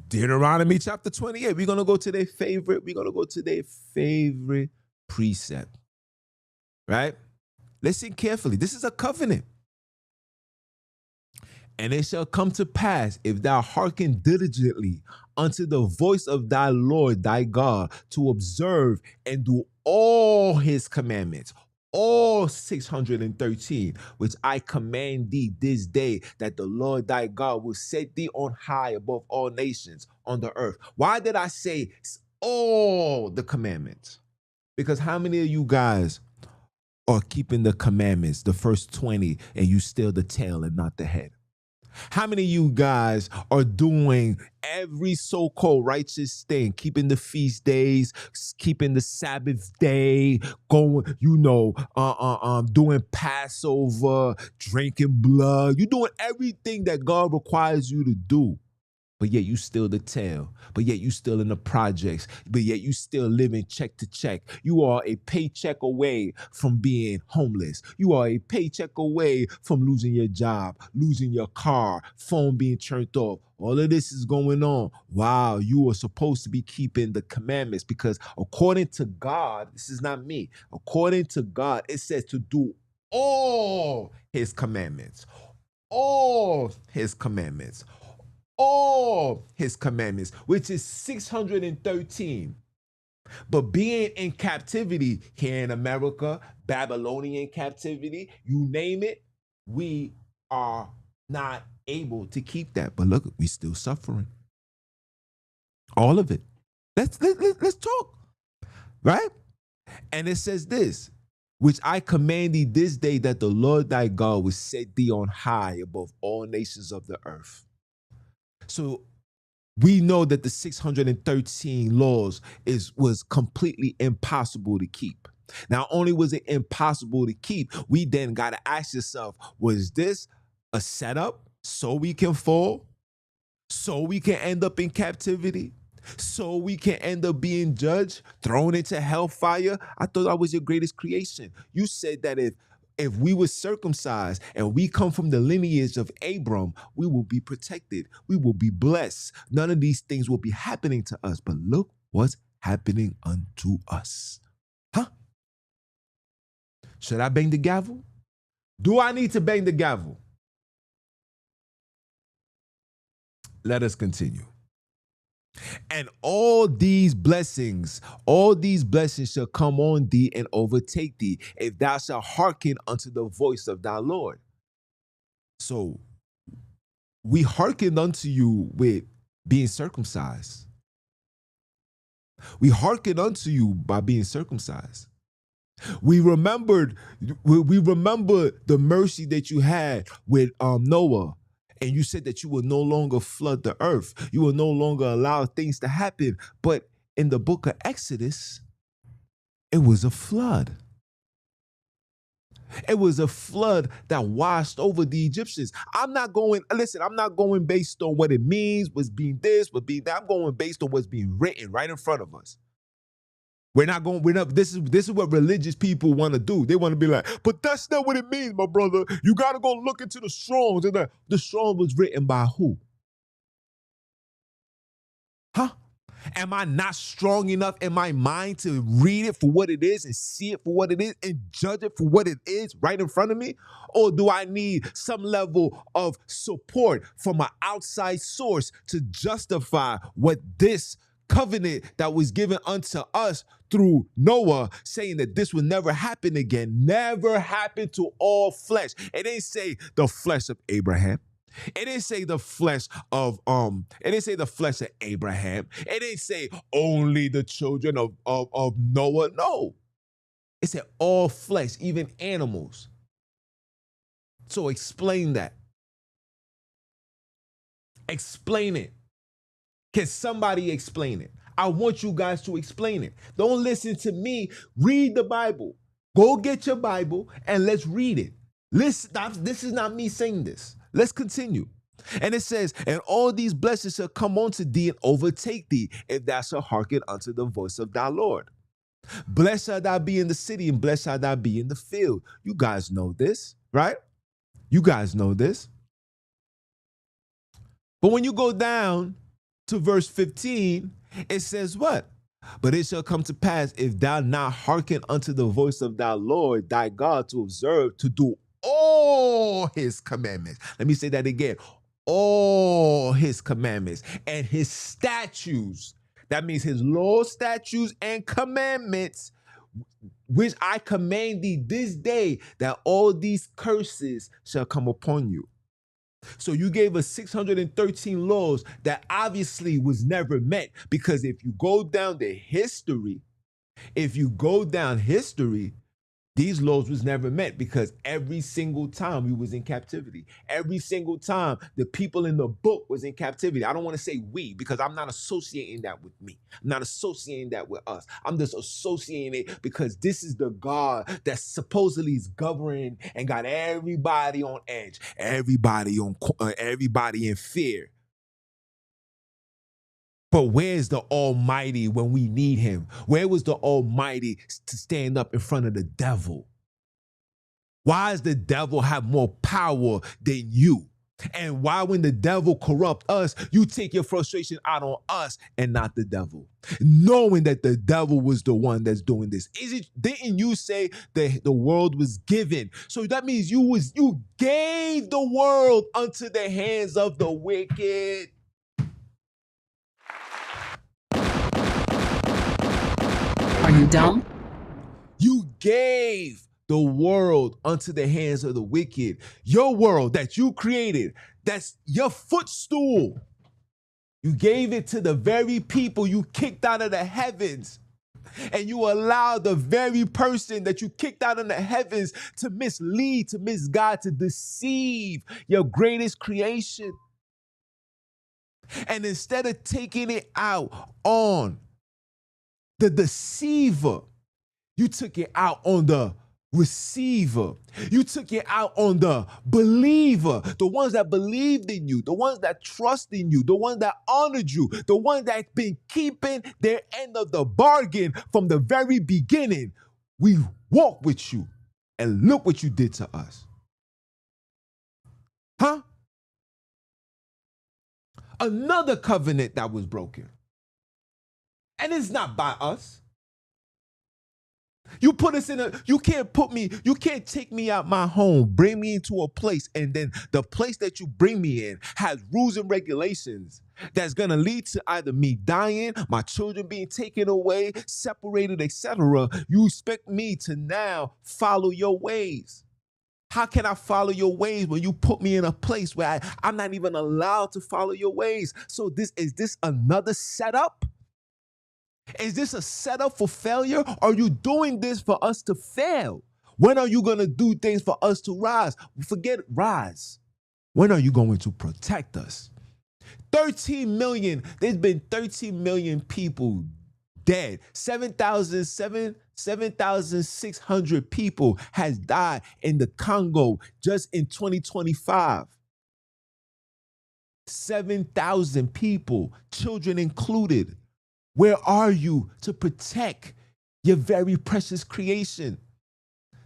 Deuteronomy chapter 28. We're gonna go to their favorite precept. Right? Listen carefully. This is a covenant. And it shall come to pass, if thou hearken diligently unto the voice of thy Lord thy God, to observe and do all his commandments, all 613, which I command thee this day, that the Lord thy God will set thee on high above all nations on the earth. Why did I say all the commandments? Because how many of you guys are keeping the commandments, the first 20, and you still the tail and not the head? How many of you guys are doing every so-called righteous thing, keeping the feast days, keeping the Sabbath day, going, doing Passover, drinking blood? You're doing everything that God requires you to do. But yet you still the tail. But yet you still in the projects. But yet you still living check to check. You are a paycheck away from being homeless. You are a paycheck away from losing your job, losing your car, phone being turned off. All of this is going on. Wow, you are supposed to be keeping the commandments, because according to God, this is not me. According to God, it says to do all his commandments. All his commandments. all his commandments, which is 613. But being in captivity here in America, Babylonian captivity, you name it, we are not able to keep that. But look, we're still suffering. All of it. Let's talk, right? And it says this, which I command thee this day, that the Lord thy God will set thee on high above all nations of the earth. So we know that the 613 laws was completely impossible to keep. Not only was it impossible to keep, we then got to ask yourself, was this a setup so we can fall? So we can end up in captivity? So we can end up being judged, thrown into hellfire? I thought that was your greatest creation. You said that if we were circumcised and we come from the lineage of Abram, we will be protected. We will be blessed. None of these things will be happening to us. But look what's happening unto us. Huh? Should I bang the gavel? Do I need to bang the gavel? Let us continue. And all these blessings shall come on thee and overtake thee, if thou shalt hearken unto the voice of thy Lord. So we hearkened unto you with being circumcised. We hearkened unto you by being circumcised. We remember the mercy that you had with Noah. And you said that you will no longer flood the earth. You will no longer allow things to happen. But in the book of Exodus, it was a flood. It was a flood that washed over the Egyptians. I'm not going based on what it means, what's being this, what's being that. I'm going based on what's being written right in front of us. This is what religious people want to do. They want to be like, but that's not what it means, my brother. You got to go look into the Strongs. And the Strong was written by who? Huh? Am I not strong enough in my mind to read it for what it is and see it for what it is and judge it for what it is right in front of me? Or do I need some level of support from an outside source to justify what this covenant that was given unto us through Noah, saying that this will never happen again, never happen to all flesh? It didn't say the flesh of Abraham. It didn't say the flesh of Abraham. It didn't say only the children of Noah. No. It said all flesh, even animals. So explain that. Explain it. Can somebody explain it? I want you guys to explain it. Don't listen to me. Read the Bible. Go get your Bible and let's read it. Listen, this is not me saying this. Let's continue. And it says, and all these blessings shall come unto thee and overtake thee, if thou shalt hearken unto the voice of thy Lord. Blessed shall thou be in the city, and blessed shall thou be in the field. You guys know this, right? You guys know this. But when you go down to verse 15, it says what? But it shall come to pass, if thou not hearken unto the voice of thy Lord thy God, to observe, to do all his commandments. Let me say that again. All his commandments and his statutes. That means his laws, statutes, and commandments, which I command thee this day, that all these curses shall come upon you. So you gave us 613 laws that obviously was never met, because if you go down history, these laws was never met, because every single time we was in captivity, every single time the people in the book was in captivity. I don't want to say we, because I'm not associating that with me. I'm not associating that with us. I'm just associating it because this is the God that supposedly is governing and got everybody on edge, everybody in fear. But where's the Almighty when we need him? Where was the Almighty to stand up in front of the devil? Why does the devil have more power than you? And why, when the devil corrupt us, you take your frustration out on us and not the devil? Knowing that the devil was the one that's doing this. Didn't you say that the world was given? So that means you gave the world unto the hands of the wicked. you dumb? You gave the world unto the hands of the wicked. Your world that you created, that's your footstool. You gave it to the very people you kicked out of the heavens. And you allowed the very person that you kicked out of the heavens to mislead, to misguide, to deceive your greatest creation. And instead of taking it out on the deceiver, you took it out on the receiver. You took it out on the believer, the ones that believed in you, the ones that trust in you, the ones that honored you, the ones that been keeping their end of the bargain from the very beginning. We walk with you, and look what you did to us. Huh? Another covenant that was broken. And it's not by us. You put us in you can't take me out my home, bring me into a place, and then the place that you bring me in has rules and regulations that's gonna lead to either me dying, my children being taken away, separated, etc. You expect me to now follow your ways. How can I follow your ways when you put me in a place where I'm not even allowed to follow your ways? So is this another setup? Is this a setup for failure? Are you doing this for us to fail? When are you going to do things for us to rise? Forget rise. When are you going to protect us? 13 million. There's been 13 million people dead. 7,600 people has died in the Congo just in 2025. 7,000 people, children included. Where are you to protect your very precious creation?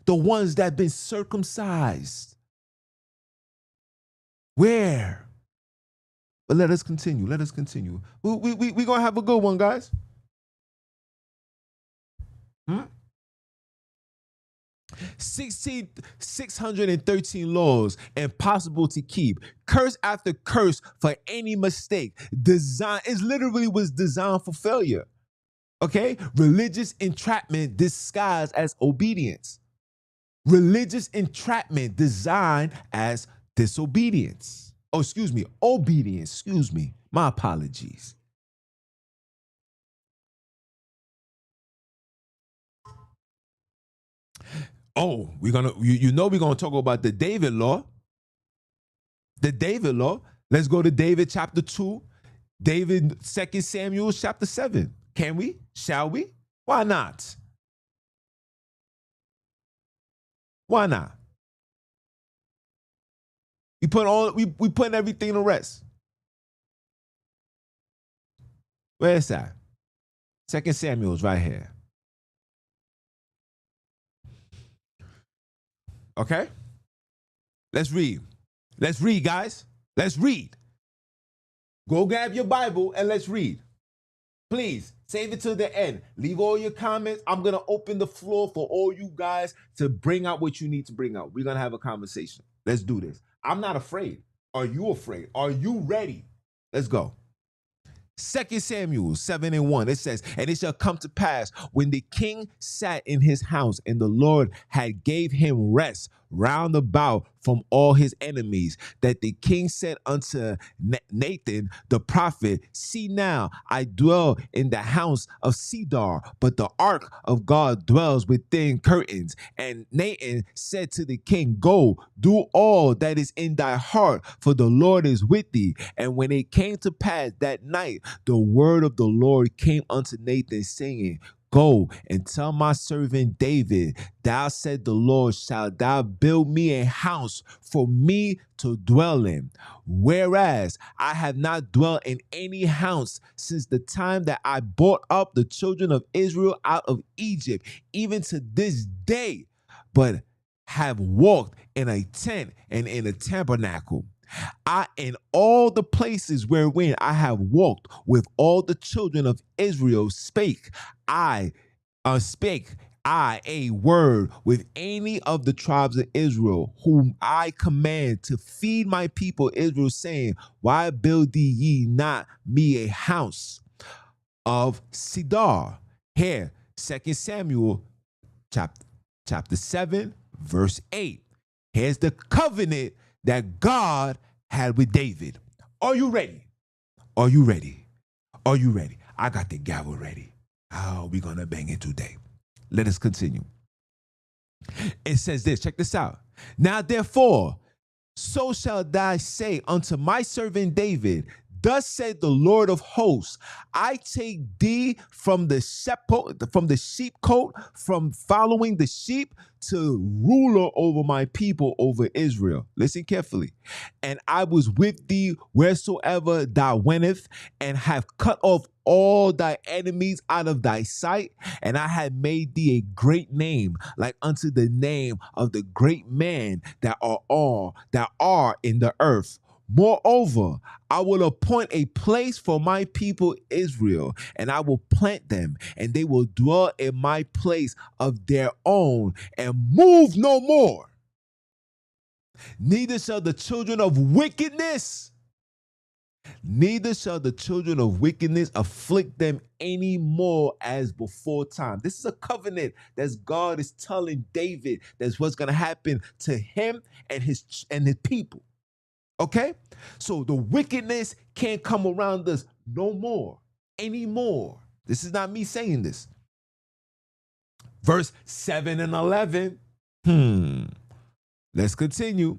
The ones that have been circumcised. Where? But let us continue. Let us continue. We're going to have a good one, guys. 613 laws impossible to keep. Curse after curse for any mistake. It literally was designed for failure. Okay? Religious entrapment disguised as obedience. Religious entrapment designed as disobedience. Oh, excuse me, obedience. Excuse me. My apologies. Oh, we're gonna talk about the David law. The David law. Let's go to David chapter 2. David, 2 Samuel chapter 7. Can we? Shall we? Why not? Why not? We put everything to rest. Where is that? 2 Samuel's right here. Okay? Let's read. Let's read, guys. Let's read. Go grab your Bible and let's read. Please, save it to the end. Leave all your comments. I'm going to open the floor for all you guys to bring out what you need to bring out. We're going to have a conversation. Let's do this. I'm not afraid. Are you afraid? Are you ready? Let's go. 2 Samuel 7:1, it says, and it shall come to pass when the king sat in his house and the Lord had gave him rest round about from all his enemies, that the king said unto Nathan the prophet, see now, I dwell in the house of cedar, but the ark of God dwells within curtains. And Nathan said to the king, go, do all that is in thy heart, for the Lord is with thee. And when it came to pass that night, the word of the Lord came unto Nathan, saying, go and tell my servant David, thou said the Lord, shalt thou build me a house for me to dwell in? Whereas I have not dwelt in any house since the time that I brought up the children of Israel out of Egypt, even to this day, but have walked in a tent and in a tabernacle. I in all the places wherein I have walked with all the children of Israel spake I a word with any of the tribes of Israel, whom I command to feed my people Israel, saying, why build ye not me a house of cedar? Here, 2 Samuel chapter 7, verse 8. Here's the covenant that God had with David. Are you ready? Are you ready? Are you ready? I got the gavel ready. Oh, we're going to bang it today. Let us continue. It says this, check this out. Now therefore, so shall thou say unto my servant David, thus said the Lord of hosts, I take thee from the sheepcote, from following the sheep, to ruler over my people, over Israel. Listen carefully. And I was with thee wheresoever thou wentest, and have cut off all thy enemies out of thy sight, and I have made thee a great name, like unto the name of the great men that are in the earth. Moreover, I will appoint a place for my people Israel, and I will plant them, and they will dwell in my place of their own, and move no more. Neither shall the children of wickedness afflict them any more as before time. This is a covenant that God is telling David that's what's going to happen to him and his people. Okay? So the wickedness can't come around us no more, anymore. This is not me saying this. Verse 7 and 11. Let's continue.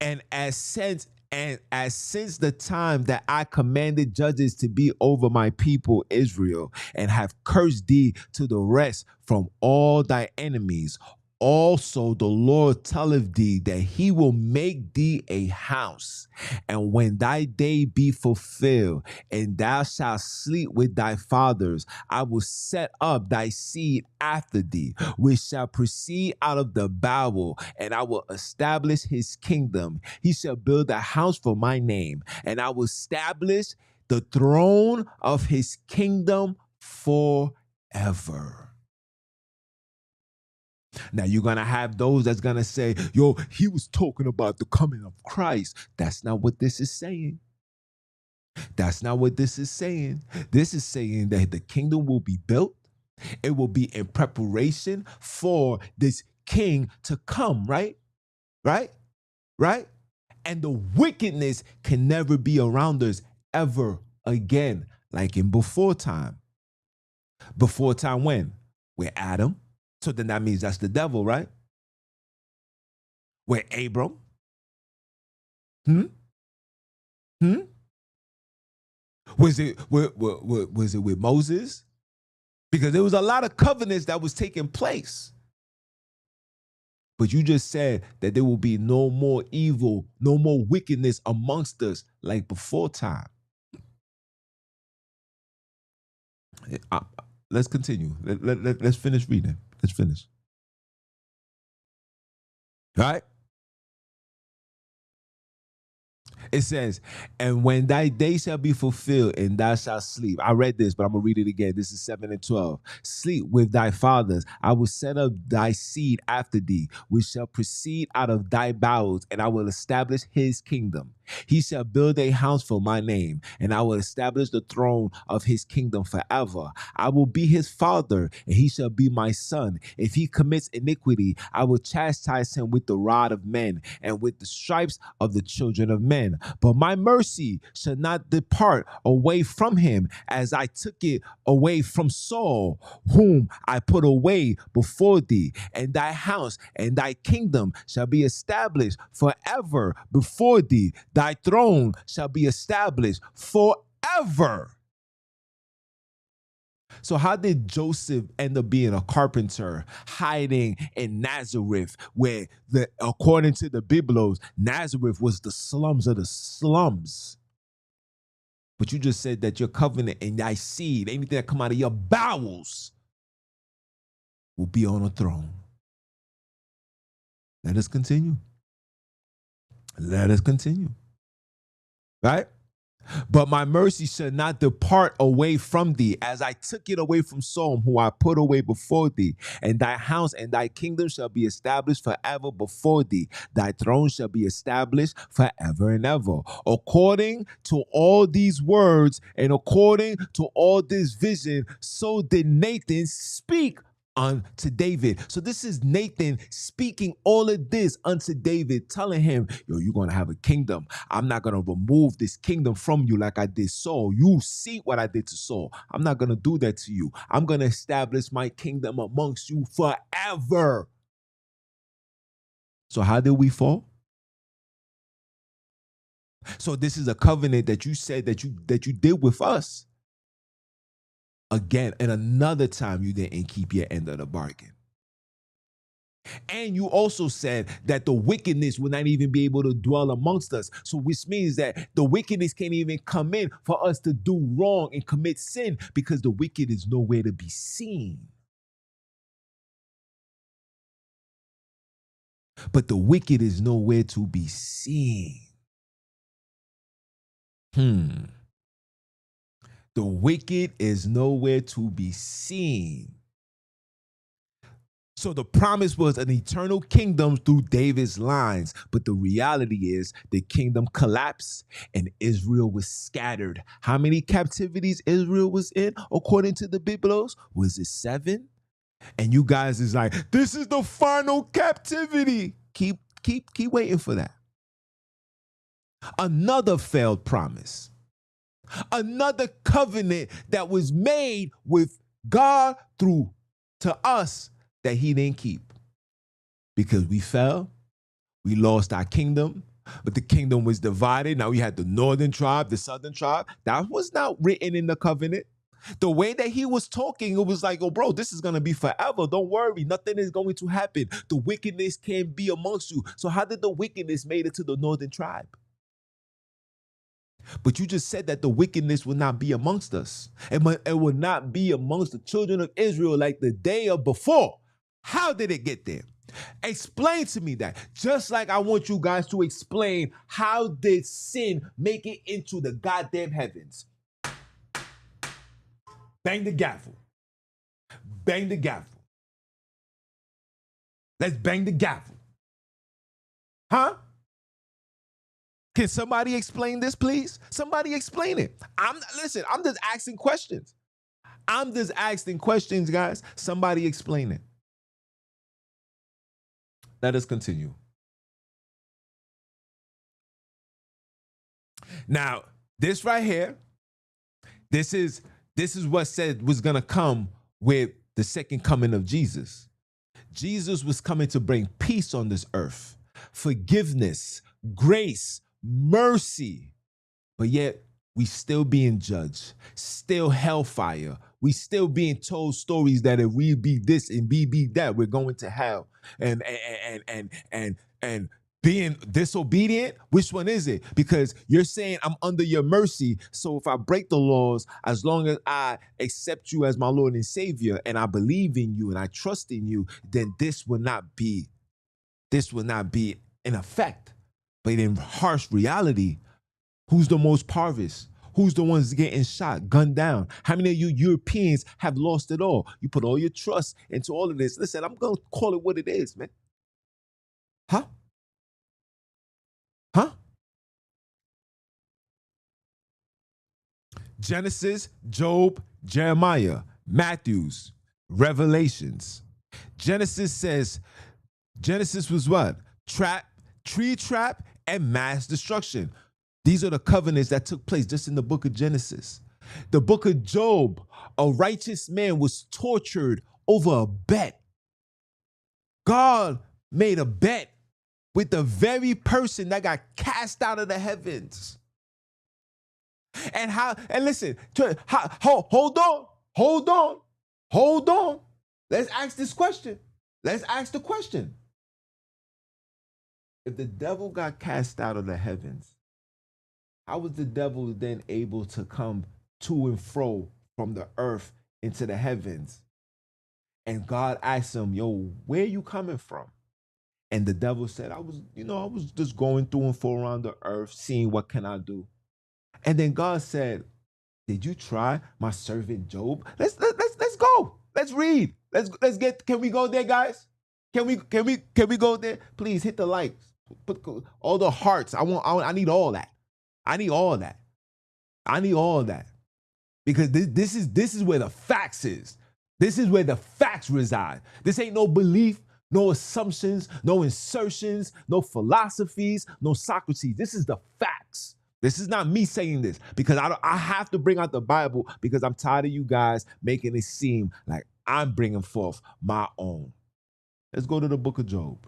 And as since the time that I commanded judges to be over my people Israel, and have cursed thee to the rest from all thy enemies, also the Lord telleth thee that he will make thee a house. And when thy day be fulfilled, and thou shalt sleep with thy fathers, I will set up thy seed after thee, which shall proceed out of the bowel, and I will establish his kingdom. He shall build a house for my name, and I will establish the throne of his kingdom forever. Now you're going to have those that's going to say, yo, he was talking about the coming of Christ. That's not what this is saying. That's not what this is saying. This is saying that the kingdom will be built. It will be in preparation for this king to come, right? Right? Right? And the wickedness can never be around us ever again, like in before time. Before time when? With Adam. So then that means that's the devil, right? With Abram. Was it with Moses? Because there was a lot of covenants that was taking place. But you just said that there will be no more evil, no more wickedness amongst us like before time. Let's continue. Let's finish reading. Let's finish. All right? It says, and when thy day shall be fulfilled, and thou shalt sleep. I read this, but I'm going to read it again. This is 7 and 12. Sleep with thy fathers. I will set up thy seed after thee, which shall proceed out of thy bowels, and I will establish his kingdom. He shall build a house for my name, and I will establish the throne of his kingdom forever. I will be his father, and he shall be my son. If he commits iniquity, I will chastise him with the rod of men, and with the stripes of the children of men. But my mercy shall not depart away from him, as I took it away from Saul, whom I put away before thee. And thy house and thy kingdom shall be established forever before thee. Thy throne shall be established forever. So how did Joseph end up being a carpenter, hiding in Nazareth, where according to the Biblos, Nazareth was the slums of the slums? But you just said that your covenant and thy seed, anything that come out of your bowels, will be on a throne. Let us continue. Let us continue. Right? But my mercy shall not depart away from thee, as I took it away from Sodom, who I put away before thee. And thy house and thy kingdom shall be established forever before thee. Thy throne shall be established forever and ever. According to all these words and according to all this vision, so did Nathan speak unto David. So this is Nathan speaking all of this unto David, telling him, yo, you're going to have a kingdom. I'm not going to remove this kingdom from you like I did Saul. You see what I did to Saul. I'm not going to do that to you. I'm going to establish my kingdom amongst you forever. So how did we fall? So this is a covenant that you said that you did with us. Again, and another time you didn't keep your end of the bargain. And you also said that the wickedness will not even be able to dwell amongst us. So which means that the wickedness can't even come in for us to do wrong and commit sin because the wicked is nowhere to be seen. But the wicked is nowhere to be seen. The wicked is nowhere to be seen. So the promise was an eternal kingdom through David's lines. But the reality is the kingdom collapsed and Israel was scattered. How many captivities Israel was in according to the Biblos? Was it 7? And you guys is like, this is the final captivity. Keep waiting for that. Another failed promise. Another covenant that was made with God through to us that he didn't keep. Because we fell, we lost our kingdom, but the kingdom was divided. Now we had the northern tribe, the southern tribe. That was not written in the covenant. The way that he was talking, it was like, oh, bro, this is going to be forever. Don't worry. Nothing is going to happen. The wickedness can be amongst you. So how did the wickedness made it to the northern tribe? But you just said that the wickedness will not be amongst us. It will not be amongst the children of Israel like the day of before. How did it get there? Explain to me that. Just like I want you guys to explain how did sin make it into the goddamn heavens? Bang the gavel. Bang the gavel. Let's bang the gavel. Huh? Can somebody explain this, please? Somebody explain it. I'm just asking questions. I'm just asking questions, guys. Somebody explain it. Let us continue. Now, this right here, this is what said was going to come with the second coming of Jesus. Jesus was coming to bring peace on this earth, forgiveness, grace, mercy, but yet we still being judged, still hellfire. We still being told stories that if we be this and we be that, we're going to hell. And being disobedient, which one is it? Because you're saying I'm under your mercy. So if I break the laws, as long as I accept you as my Lord and Savior, and I believe in you and I trust in you, then this will not be in effect. But in harsh reality, who's the most parvus? Who's the ones getting shot, gunned down? How many of you Europeans have lost it all? You put all your trust into all of this. Listen, I'm going to call it what it is, man. Huh? Genesis, Job, Jeremiah, Matthews, Revelations. Genesis was what? Tree trap, and mass destruction. These are the covenants that took place just in the book of Genesis. The book of Job, a righteous man was tortured over a bet. God made a bet with the very person that got cast out of the heavens. And listen, hold on. Let's ask this question. Let's ask the question. If the devil got cast out of the heavens, how was the devil then able to come to and fro from the earth into the heavens? And God asked him, yo, where are you coming from? And the devil said, I was just going through and fro around the earth, seeing what can I do. And then God said, did you try my servant Job? Let's go. Let's read. Let's get. Can we go there, guys? Can we go there? Please hit the likes. Put all the hearts. I need all that. I need all that. I need all that. Because this is where the facts is. This is where the facts reside. This ain't no belief, no assumptions, no insertions, no philosophies, no Socrates. This is the facts. This is not me saying this because I have to bring out the Bible because I'm tired of you guys making it seem like I'm bringing forth my own. Let's go to the book of Job.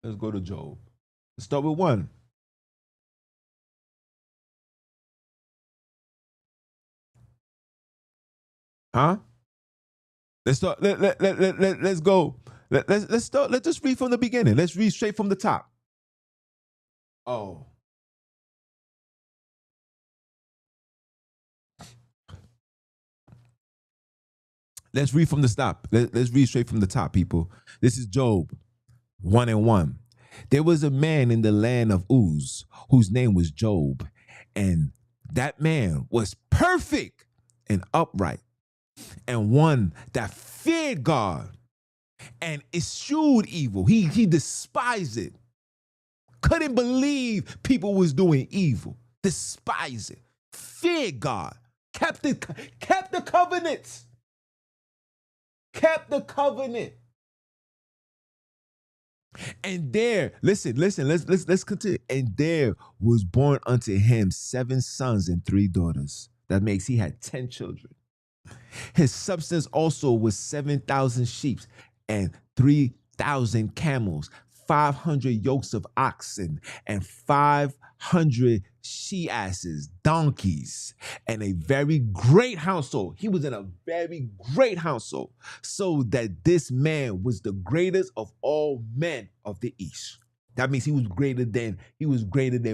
Let's go to Job. Let's start with 1. Huh? Let's start. Let's go. Let's start. Let's just read from the beginning. Let's read straight from the top. Oh. Let's read from the top. Let's read straight from the top, people. This is Job 1:1. There was a man in the land of Uz whose name was Job, and that man was perfect and upright, and one that feared God and eschewed evil. He despised it. Couldn't believe people was doing evil. Despised it. Feared God. Kept the covenants. Kept the covenant. And there, listen, let's continue. And there was born unto him 7 sons and 3 daughters. That makes he had 10 children. His substance also was 7,000 sheep and 3,000 camels, 500 yokes of oxen, and 500 she-asses, donkeys, and a very great household. He was in a very great household, so that this man was the greatest of all men of the East. That means he was greater than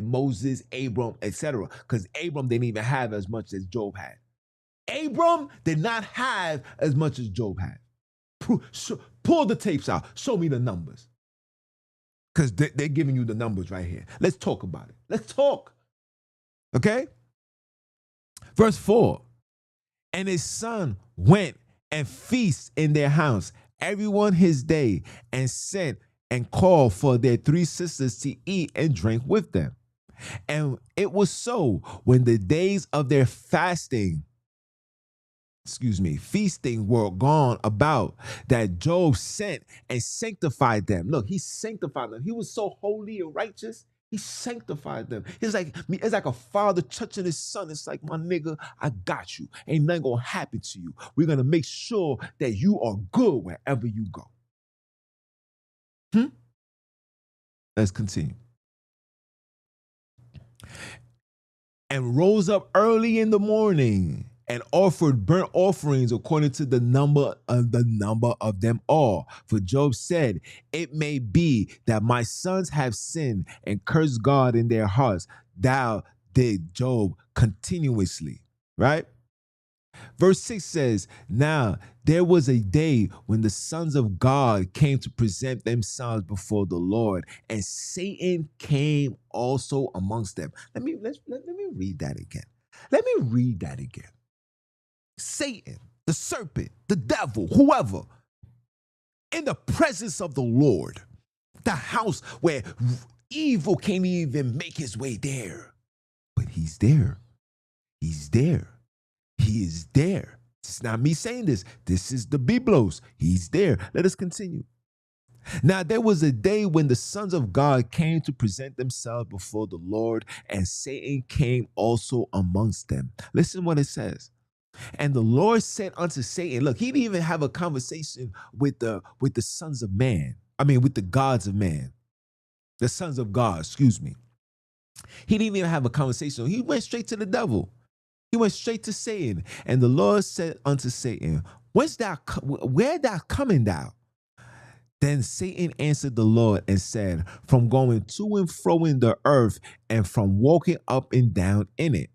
Moses, Abram, etc. Because Abram didn't even have as much as Job had. Abram did not have as much as Job had. Pull the tapes out. Show me the numbers. Because they're giving you the numbers right here. Let's talk about it. Let's talk. Okay? Verse 4. And his son went and feasted in their house, everyone his day, and sent and called for their 3 sisters to eat and drink with them. And it was so when the days of their feasting were gone about, that Job sent and sanctified them. Look, he sanctified them. He was so holy and righteous. He sanctified them. It's like a father touching his son. It's like, my nigga, I got you. Ain't nothing gonna happen to you. We're gonna make sure that you are good wherever you go. Let's continue. And rose up early in the morning and offered burnt offerings according to the number of them all. For Job said, it may be that my sons have sinned and cursed God in their hearts. Thou did Job continuously. Right? Verse 6 says, now there was a day when the sons of God came to present themselves before the Lord, and Satan came also amongst them. Let me read that again. Let me read that again. Satan, the serpent, the devil, whoever, in the presence of the Lord, the house where evil can't even make his way there. But he's there. He's there. He is there. It's not me saying this. This is the Biblos. He's there. Let us continue. Now there was a day when the sons of God came to present themselves before the Lord, and Satan came also amongst them. Listen what it says. And the Lord said unto Satan, look, he didn't even have a conversation with the sons of man. I mean, with the gods of man. The sons of God, excuse me. He didn't even have a conversation. He went straight to the devil. He went straight to Satan. And the Lord said unto Satan, where thou coming thou? Then Satan answered the Lord and said, from going to and fro in the earth, and from walking up and down in it.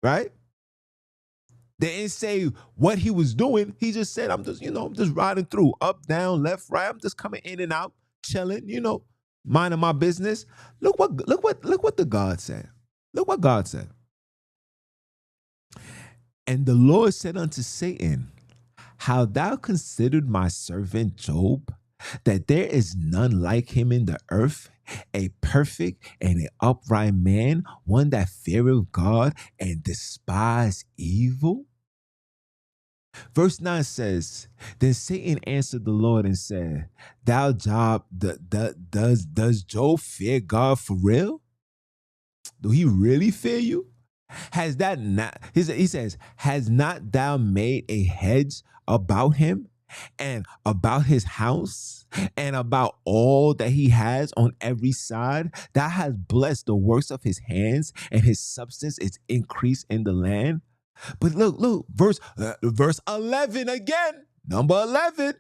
Right? They didn't say what he was doing. He just said, I'm just riding through, up, down, left, right. I'm just coming in and out, chilling, minding my business. Look what the God said. Look what God said. And the Lord said unto Satan, how thou considered my servant Job, that there is none like him in the earth, a perfect and an upright man, one that feareth God and despise evil. Verse 9 says, then Satan answered the Lord and said, thou Job, does Job fear God for real? Do he really fear you? Has that not, he says, has not thou made a hedge about him and about his house and about all that he has on every side? Thou hast blessed the works of his hands, and his substance is increased in the land. But look, verse 11 again, number 11.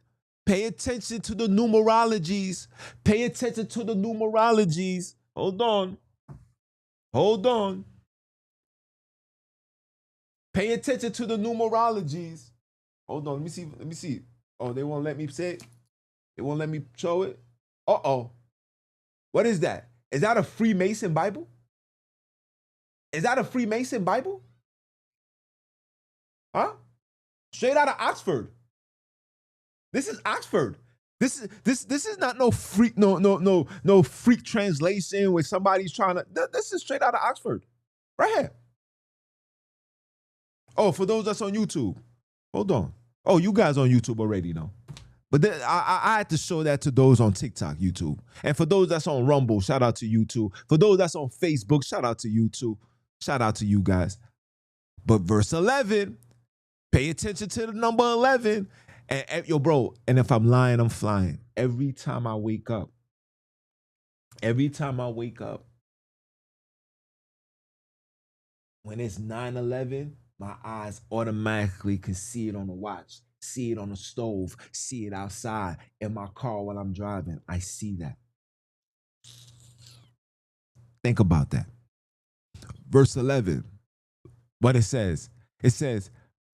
Pay attention to the numerologies. Pay attention to the numerologies. Hold on. Pay attention to the numerologies. Hold on, let me see. Oh, they won't let me say it? They won't let me show it? Uh-oh. What is that? Is that a Freemason Bible? Is that a Freemason Bible? Huh? Straight out of Oxford. This is Oxford. This is not no freak, no freak translation where somebody's trying to. This is straight out of Oxford. Right here. Oh, for those that's on YouTube. Hold on. Oh, you guys on YouTube already know. But then I had to show that to those on TikTok, YouTube. And for those that's on Rumble, shout out to YouTube. For those that's on Facebook, shout out to YouTube. Shout out to you guys. But verse 11, pay attention to the number 11. And yo, bro, and if I'm lying, I'm flying. Every time I wake up, when it's 9/11, my eyes automatically can see it on the watch, see it on the stove, see it outside in my car while I'm driving. I see that. Think about that. Verse 11, what it says,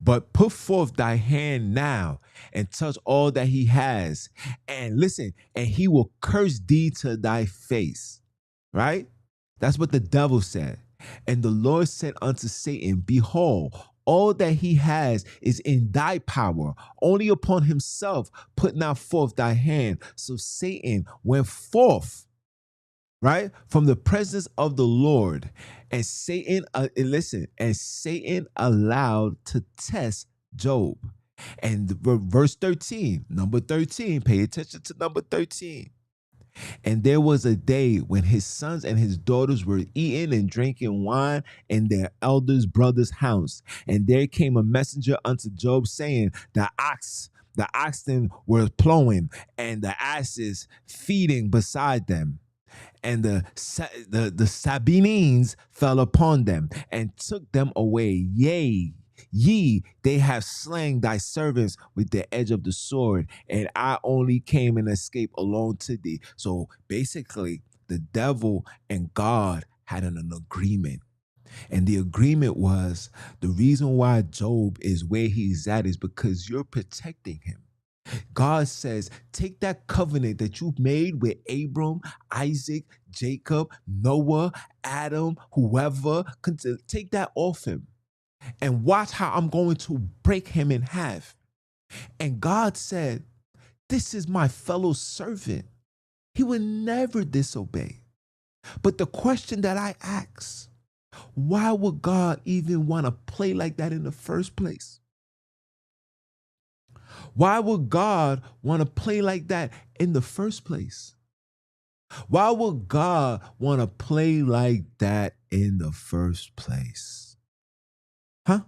but put forth thy hand now and touch all that he has. And listen, and he will curse thee to thy face. Right? That's what the devil said. And the Lord said unto Satan, behold, all that he has is in thy power. Only upon himself put now forth thy hand. So Satan went forth, right, from the presence of the Lord. And Satan, Satan allowed to test Job. And verse 13, number 13, pay attention to number 13. And there was a day when his sons and his daughters were eating and drinking wine in their eldest brother's house. And there came a messenger unto Job, saying, the oxen were plowing, and the asses feeding beside them. And the Sabeans fell upon them and took them away. Yea, they have slain thy servants with the edge of the sword, and I only came and escaped alone to thee. So basically, the devil and God had an agreement. And the agreement was, the reason why Job is where he's at is because you're protecting him. God says, take that covenant that you've made with Abram, Isaac, Jacob, Noah, Adam, whoever, take that off him and watch how I'm going to break him in half. And God said, this is my fellow servant. He will never disobey. But the question that I ask, why would God even want to play like that in the first place? Why would God want to play like that in the first place? Why would God want to play like that in the first place? Huh?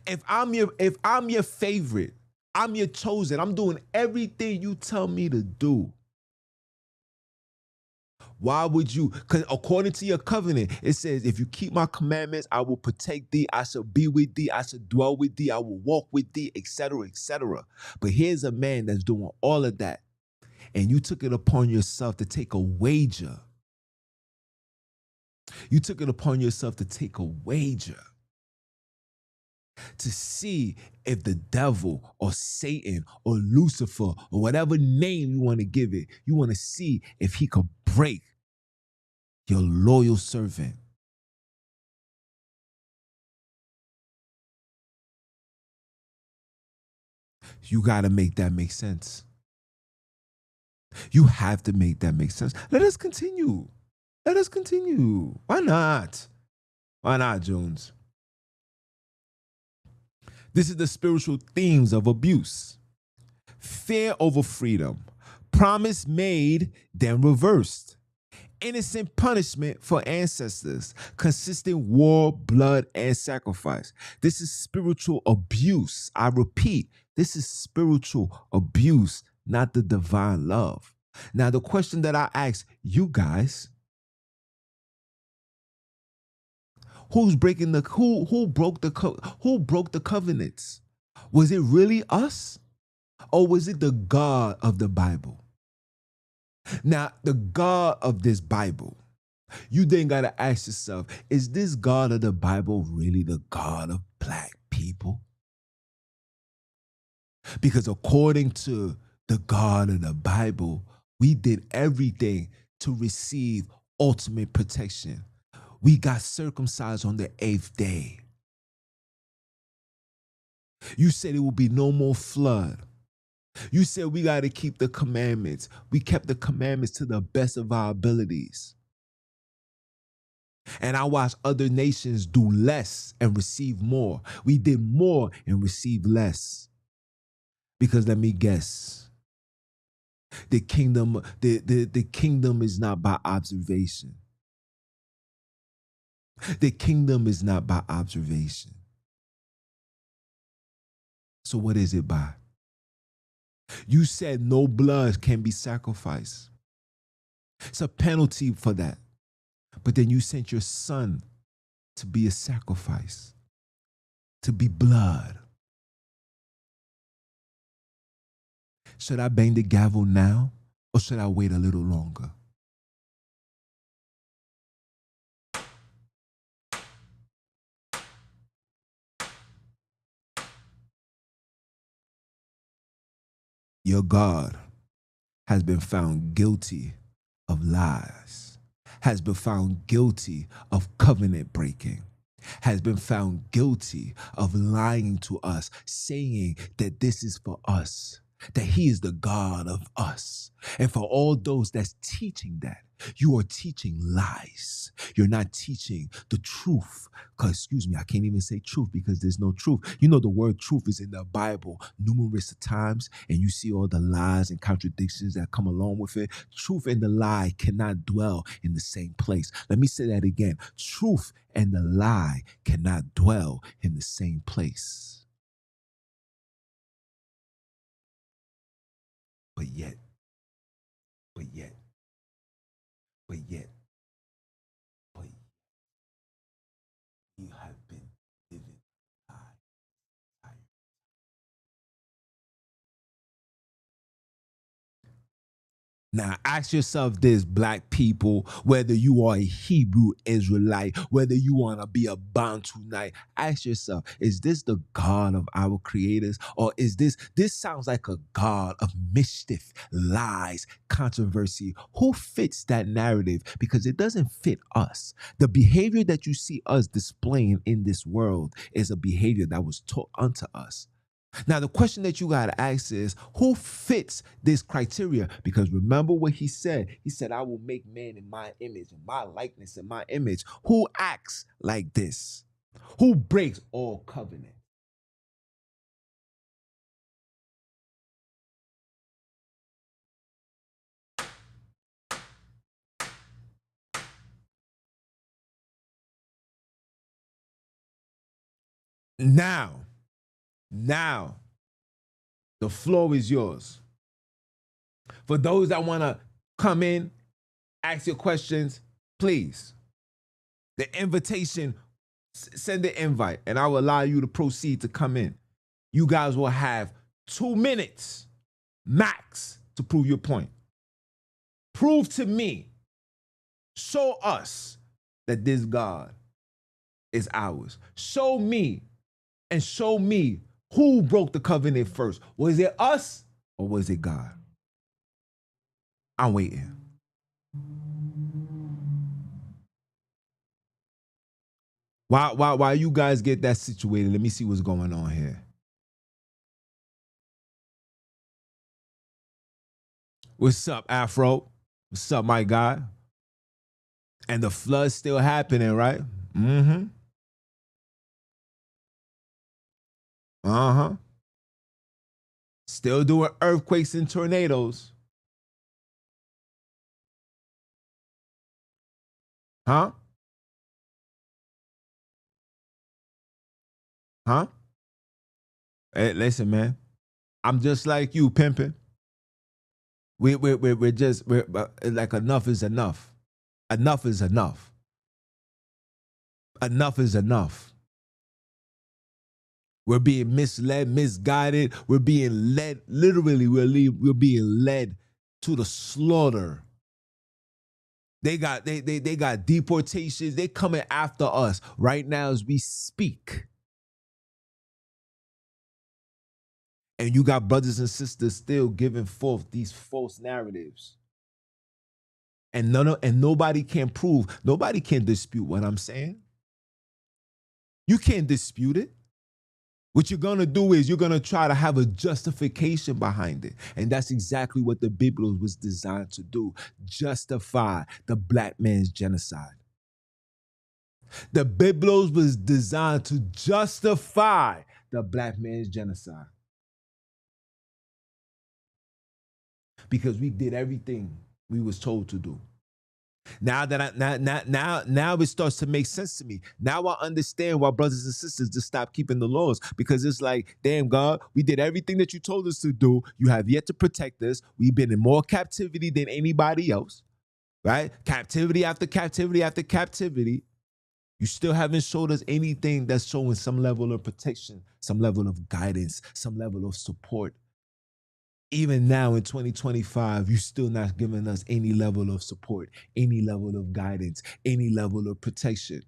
If I'm your favorite, I'm your chosen, I'm doing everything you tell me to do. Why would you? Because according to your covenant, it says, if you keep my commandments, I will protect thee. I shall be with thee. I shall dwell with thee. I will walk with thee, etc., etc. But here's a man that's doing all of that. And you took it upon yourself to take a wager. You took it upon yourself to take a wager. to see if the devil or Satan or Lucifer or whatever name you want to give it, you want to see if he could break your loyal servant. You got to make that make sense. You have to make that make sense. Let us continue. Let us continue. Why not? Why not, Junns? This is the spiritual themes of abuse. Fear over freedom. Promise made, then reversed. Innocent punishment for ancestors. Consistent war, blood, and sacrifice. This is spiritual abuse. I repeat, this is spiritual abuse, not the divine love. Now, the question that I ask you guys, who broke the covenants? Was it really us? Or was it the God of the Bible? Now, the God of this Bible, you then got to ask yourself, is this God of the Bible really the God of black people? Because according to the God of the Bible, we did everything to receive ultimate protection. We got circumcised on the 8th day. You said it will be no more flood. You said we got to keep the commandments. We kept the commandments to the best of our abilities. And I watched other nations do less and receive more. We did more and received less. Because let me guess, the kingdom is not by observation. The kingdom is not by observation. So what is it by? You said no blood can be sacrificed. It's a penalty for that. But then you sent your son to be a sacrifice, to be blood. Should I bang the gavel now or should I wait a little longer? Your God has been found guilty of lies, has been found guilty of covenant breaking, has been found guilty of lying to us, saying that this is for us, that he is the God of us. And for all those that's teaching that, you are teaching lies. You're not teaching the truth. Excuse me, I can't even say truth because there's no truth. You know the word truth is in the Bible numerous times, and you see all the lies and contradictions that come along with it. Truth and the lie cannot dwell in the same place. Let me say that again. Truth and the lie cannot dwell in the same place. But yet, you have been living a lie. Now ask yourself this, black people, whether you are a Hebrew Israelite, whether you want to be a Bantunite, ask yourself, is this the God of our creators? Or is this sounds like a God of mischief, lies, controversy? Who fits that narrative? Because it doesn't fit us. The behavior that you see us displaying in this world is a behavior that was taught unto us. Now, the question that you got to ask is, who fits this criteria? Because remember what he said. He said, I will make man in my image, in my likeness, in my image. Who acts like this? Who breaks all covenant? Now, the floor is yours. For those that want to come in, ask your questions, please. The invitation, send the invite, and I will allow you to proceed to come in. You guys will have 2 minutes max to prove your point. Prove to me, show us that this God is ours. Show me and show me who broke the covenant first. Was it us or was it God? I'm waiting. While you guys get that situated, let me see what's going on here. What's up, Afro? What's up, my guy? And the flood's still happening, right? Mm-hmm. Uh-huh. Still doing earthquakes and tornadoes. Huh? Huh? Hey, listen, man. I'm just like you, pimping. We're like enough is enough. Enough is enough. Enough is enough. We're being misled, misguided. We're being led, literally, we're being led to the slaughter. They got deportations. They coming after us right now as we speak. And you got brothers and sisters still giving forth these false narratives. And nobody can prove, nobody can dispute what I'm saying. You can't dispute it. What you're going to do is you're going to try to have a justification behind it. And that's exactly what the Bible was designed to do. Justify the black man's genocide. The Bible was designed to justify the black man's genocide. Because we did everything we was told to do. Now it starts to make sense to me. Now I understand why brothers and sisters just stop keeping the laws, because it's like, damn God, we did everything that you told us to do. You have yet to protect us. We've been in more captivity than anybody else, right? Captivity after captivity after captivity. You still haven't showed us anything that's showing some level of protection, some level of guidance, some level of support. Even now in 2025, you're still not giving us any level of support, any level of guidance, any level of protection.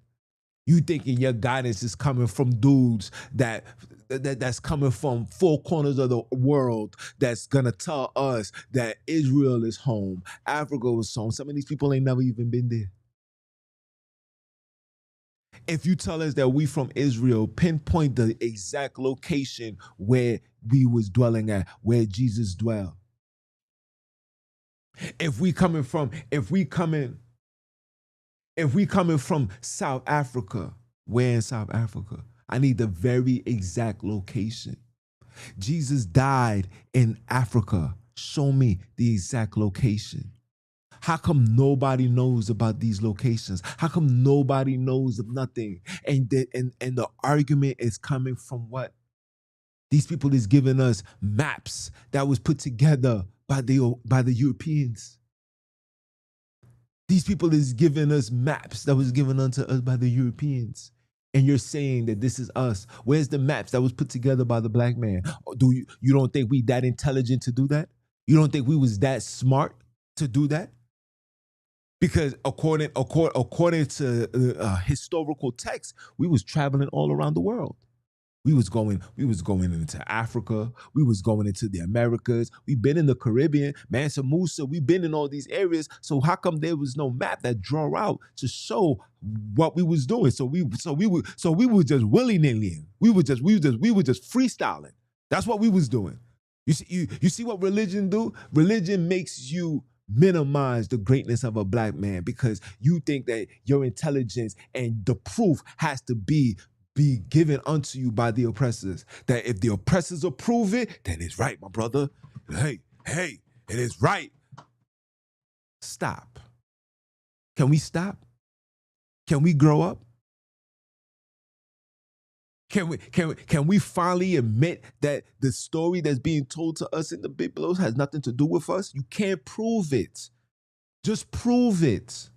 You thinking your guidance is coming from dudes that's coming from four corners of the world that's gonna tell us that Israel is home, Africa is home. Some of these people ain't never even been there. If you tell us that we from Israel, pinpoint the exact location where we was dwelling at, where Jesus dwelled. If we coming from South Africa, where in South Africa? I need the very exact location. Jesus died in Africa. Show me the exact location. How come nobody knows about these locations? How come nobody knows of nothing? And the argument is coming from what? These people is giving us maps that was put together by the Europeans. These people is giving us maps that was given unto us by the Europeans. And you're saying that this is us. Where's the maps that was put together by the black man? You don't think we that intelligent to do that? You don't think we was that smart to do that? Because according to historical texts, we was traveling all around the world. We was going into Africa. We was going into the Americas. We've been in the Caribbean, Mansa Musa. We've been in all these areas. So how come there was no map that draw out to show what we was doing? So we were just willy-nilly. We were just freestyling. That's what we was doing. You see what religion do? Religion makes you minimize the greatness of a black man because you think that your intelligence and the proof has to be given unto you by the oppressors. That if the oppressors approve it, then it's right, my brother. Hey, it is right. Stop. Can we stop? Can we grow up? Can we finally admit that the story that's being told to us in the Bible has nothing to do with us? You can't prove it. Just prove it.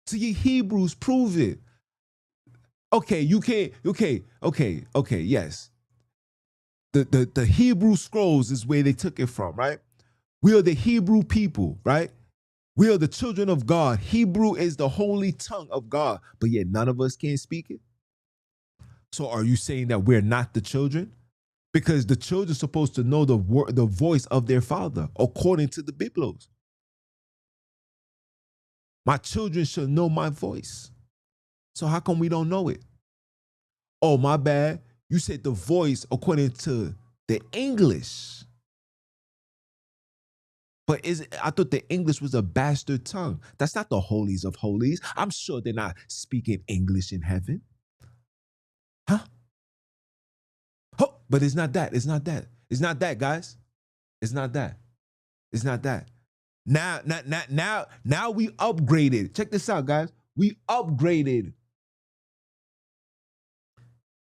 To your Hebrews, prove it. Okay, you can't. Okay. Yes. The Hebrew scrolls is where they took it from, right? We are the Hebrew people, right? We are the children of God. Hebrew is the holy tongue of God, but yet none of us can speak it. So are you saying that we're not the children? Because the children are supposed to know the voice of their father, according to the Biblos. My children should know my voice. So how come we don't know it? Oh, my bad. You said the voice according to the English. But I thought the English was a bastard tongue. That's not the holies of holies. I'm sure they're not speaking English in heaven. Huh? Oh, but it's not that. It's not that. It's not that, guys. It's not that. It's not that. Now we upgraded. Check this out, guys. We upgraded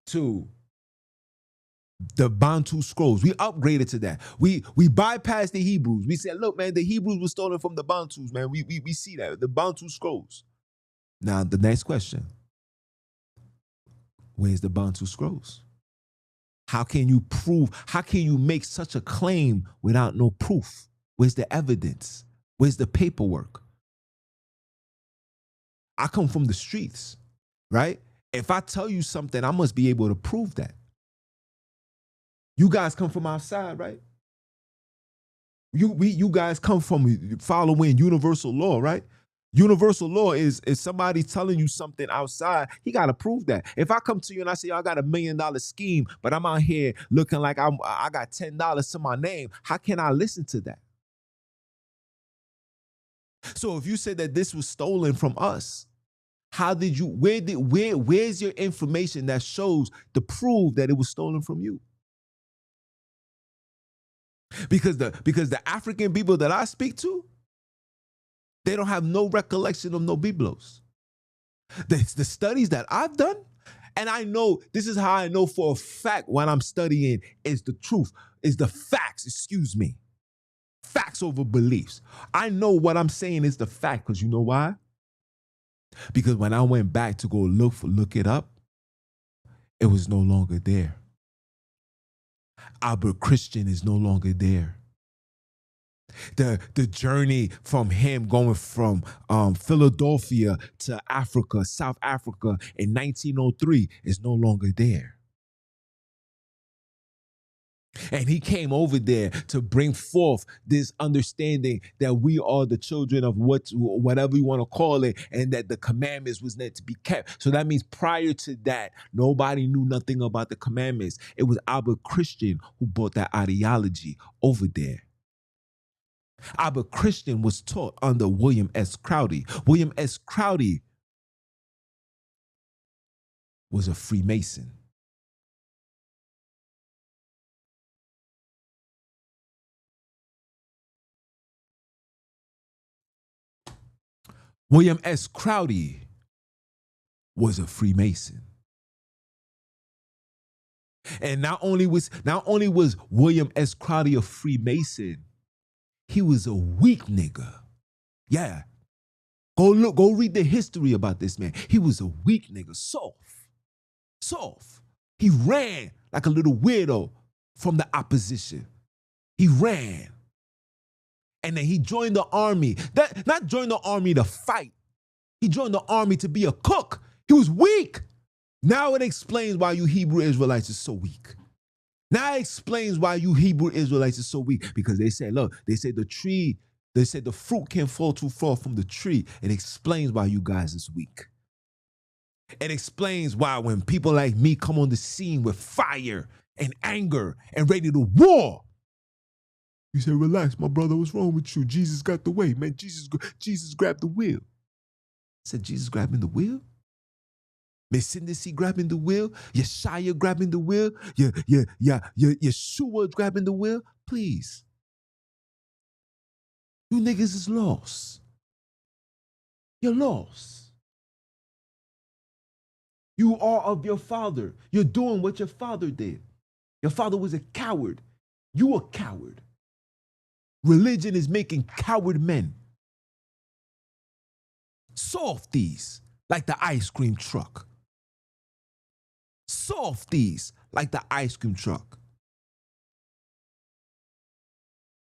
to the Bantu scrolls. We upgraded to that. We bypassed the Hebrews. We said, look, man, the Hebrews were stolen from the Bantus, man. We see that. The Bantu scrolls. Now, the next question. Where's the Bantu scrolls? How can you prove? How can you make such a claim without no proof? Where's the evidence? Where's the paperwork? I come from the streets, right? If I tell you something, I must be able to prove that. You guys come from outside, right? You guys come from following universal law, right? Universal law is somebody telling you something outside, he got to prove that. If I come to you and I say, I got $1 million scheme, but I'm out here looking like I got $10 to my name, how can I listen to that? So if you said that this was stolen from us, how did you, where's your information that shows to prove that it was stolen from you? Because the African people that I speak to, they don't have no recollection of no Biblos. The studies that I've done, and I know, this is how I know for a fact what I'm studying is the truth, is the facts, excuse me. Facts over beliefs. I know what I'm saying is the fact, because you know why? Because when I went back to go look it up, it was no longer there. Albert Christian is no longer there. The journey from him going from Philadelphia to Africa, South Africa in 1903 is no longer there. And he came over there to bring forth this understanding that we are the children of whatever you want to call it, and that the commandments was meant to be kept. So that means prior to that, nobody knew nothing about the commandments. It was Albert Christian who brought that ideology over there. Albert Christian was taught under William S. Crowdy. William S. Crowdy was a Freemason. William S. Crowdy was a Freemason. And not only was William S. Crowdy a Freemason, he was a weak nigga. Yeah. Go read the history about this man. He was a weak nigga, soft. He ran like a little weirdo from the opposition. He ran. And then he joined the army. Not joined the army to fight. He joined the army to be a cook. He was weak. Now it explains why you Hebrew Israelites are so weak. Now it explains why you Hebrew Israelites are so weak. Because they said, look, they said the fruit can't fall too far from the tree. It explains why you guys is weak. It explains why when people like me come on the scene with fire and anger and ready to war, you say, relax, my brother, what's wrong with you? Jesus got the way, man. Jesus grabbed the wheel. I said, Jesus grabbing the wheel? Messinisi grabbing the wheel? Yeshaya grabbing the wheel? Yeshua grabbing the wheel? Please. You niggas is lost. You're lost. You are of your father. You're doing what your father did. Your father was a coward. You a coward. Religion is making coward men. Softies, like the ice cream truck. Softies, like the ice cream truck.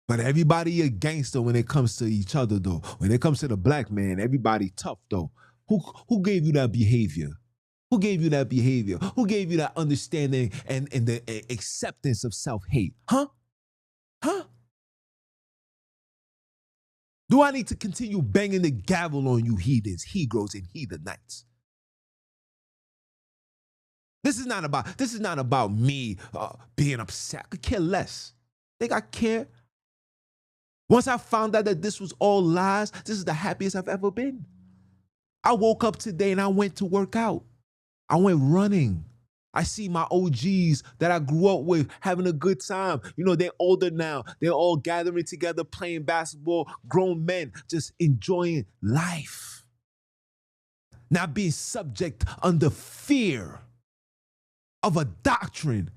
But everybody a gangster when it comes to each other, though. When it comes to the black man, everybody tough, though. Who gave you that behavior? Who gave you that behavior? Who gave you that understanding and the acceptance of self-hate? Huh? Huh? Do I need to continue banging the gavel on you heathens, Hebrews, and heathenites? This is not about me being upset. I could care less. Think I care? Once I found out that this was all lies, this is the happiest I've ever been. I woke up today and I went to work out. I went running. I see my OGs that I grew up with having a good time. You know, they're older now. They're all gathering together, playing basketball, grown men, just enjoying life. Not being subject under fear of a doctrine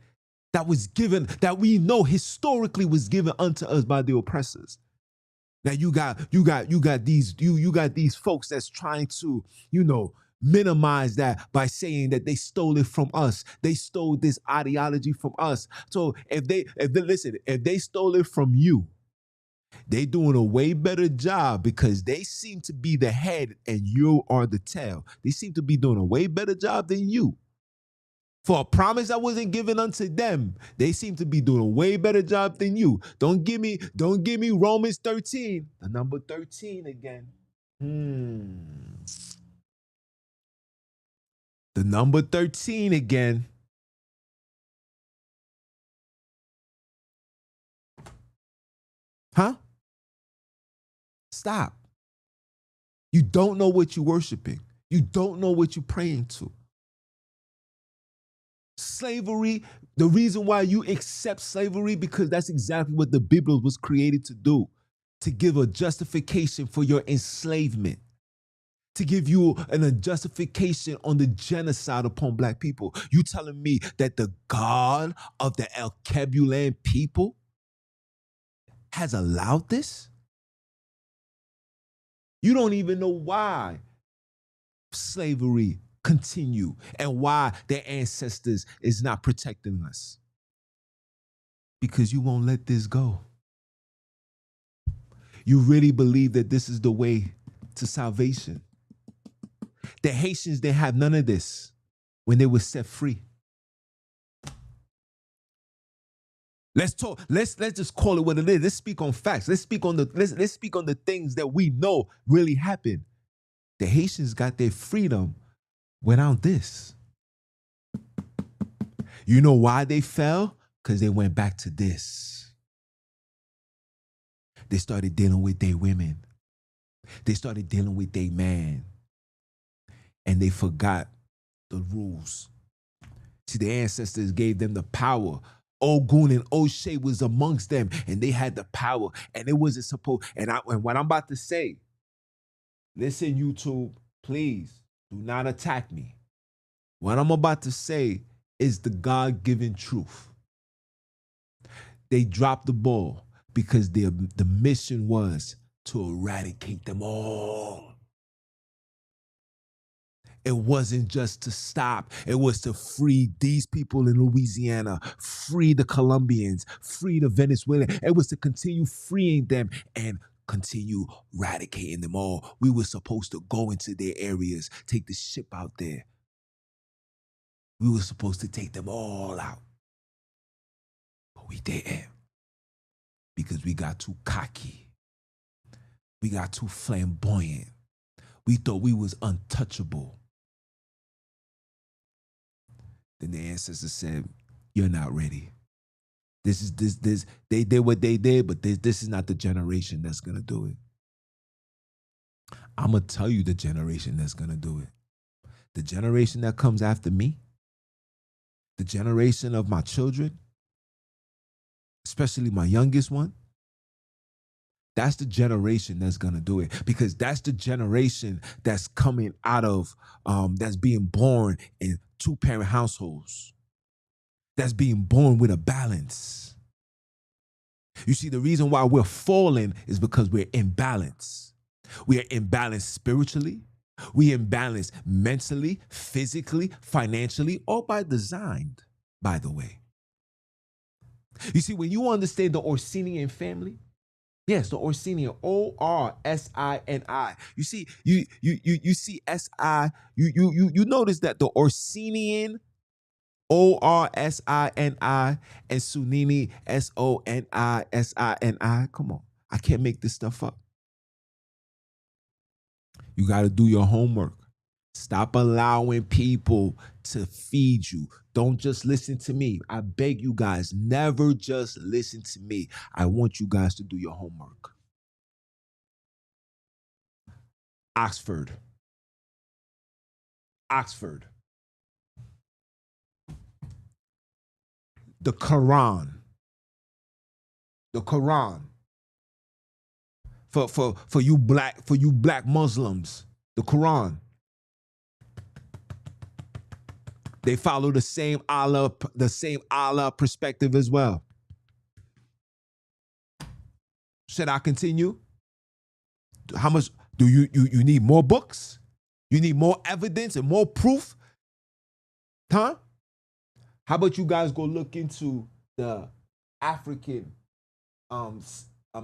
that was given, that we know historically was given unto us by the oppressors. Now you got these folks that's trying to, minimize that by saying that they stole it from us. They stole this ideology from us. So if they stole it from you, they doing a way better job because they seem to be the head and you are the tail. They seem to be doing a way better job than you. For a promise that wasn't given unto them, they seem to be doing a way better job than you. Don't give me Romans 13, the number 13 again. The number 13 again. Huh? Stop. You don't know what you're worshiping. You don't know what you're praying to. Slavery, the reason why you accept slavery, because that's exactly what the Bible was created to do, to give a justification for your enslavement, to give you a justification on the genocide upon black people. You telling me that the God of the Alkebulan people has allowed this? You don't even know why slavery continue and why their ancestors is not protecting us. Because you won't let this go. You really believe that this is the way to salvation. The Haitians didn't have none of this when they were set free. Let's talk. Let's just call it what it is. Let's speak on facts. Let's speak on the things that we know really happened. The Haitians got their freedom without this. You know why they fell? Because they went back to this. They started dealing with their women. They started dealing with their man. And they forgot the rules. See, the ancestors gave them the power. Ogun and O'Shea was amongst them, and they had the power, and it wasn't supposed. And what I'm about to say, listen, YouTube, please do not attack me. What I'm about to say is the God-given truth. They dropped the ball because the mission was to eradicate them all. It wasn't just to stop. It was to free these people in Louisiana, free the Colombians, free the Venezuelans. It was to continue freeing them and continue eradicating them all. We were supposed to go into their areas, take the ship out there. We were supposed to take them all out. But we didn't. Because we got too cocky. We got too flamboyant. We thought we was untouchable. Then the ancestors said, you're not ready. They did what they did, but this is not the generation that's going to do it. I'm going to tell you the generation that's going to do it. The generation that comes after me, the generation of my children, especially my youngest one, that's the generation that's going to do it, because that's the generation that's coming out of, that's being born in two-parent households, that's being born with a balance. You see, the reason why we're falling is because we're imbalanced. We are imbalanced spiritually. We imbalanced mentally, physically, financially, all by design, by the way. You see, when you understand the Orsinian family, Yes, the Orsini, Orsini. You see, you see Si. You notice that the Orsinian, Orsini, and Sunini, Soni. Come on, I can't make this stuff up. You got to do your homework. Stop allowing people to feed you. Don't just listen to me. I beg you guys, never just listen to me. I want you guys to do your homework. Oxford. The Quran. For you black Muslims, the Quran. They follow the same Allah perspective as well. Should I continue? How much do you need more books? You need more evidence and more proof? Huh? How about you guys go look into the African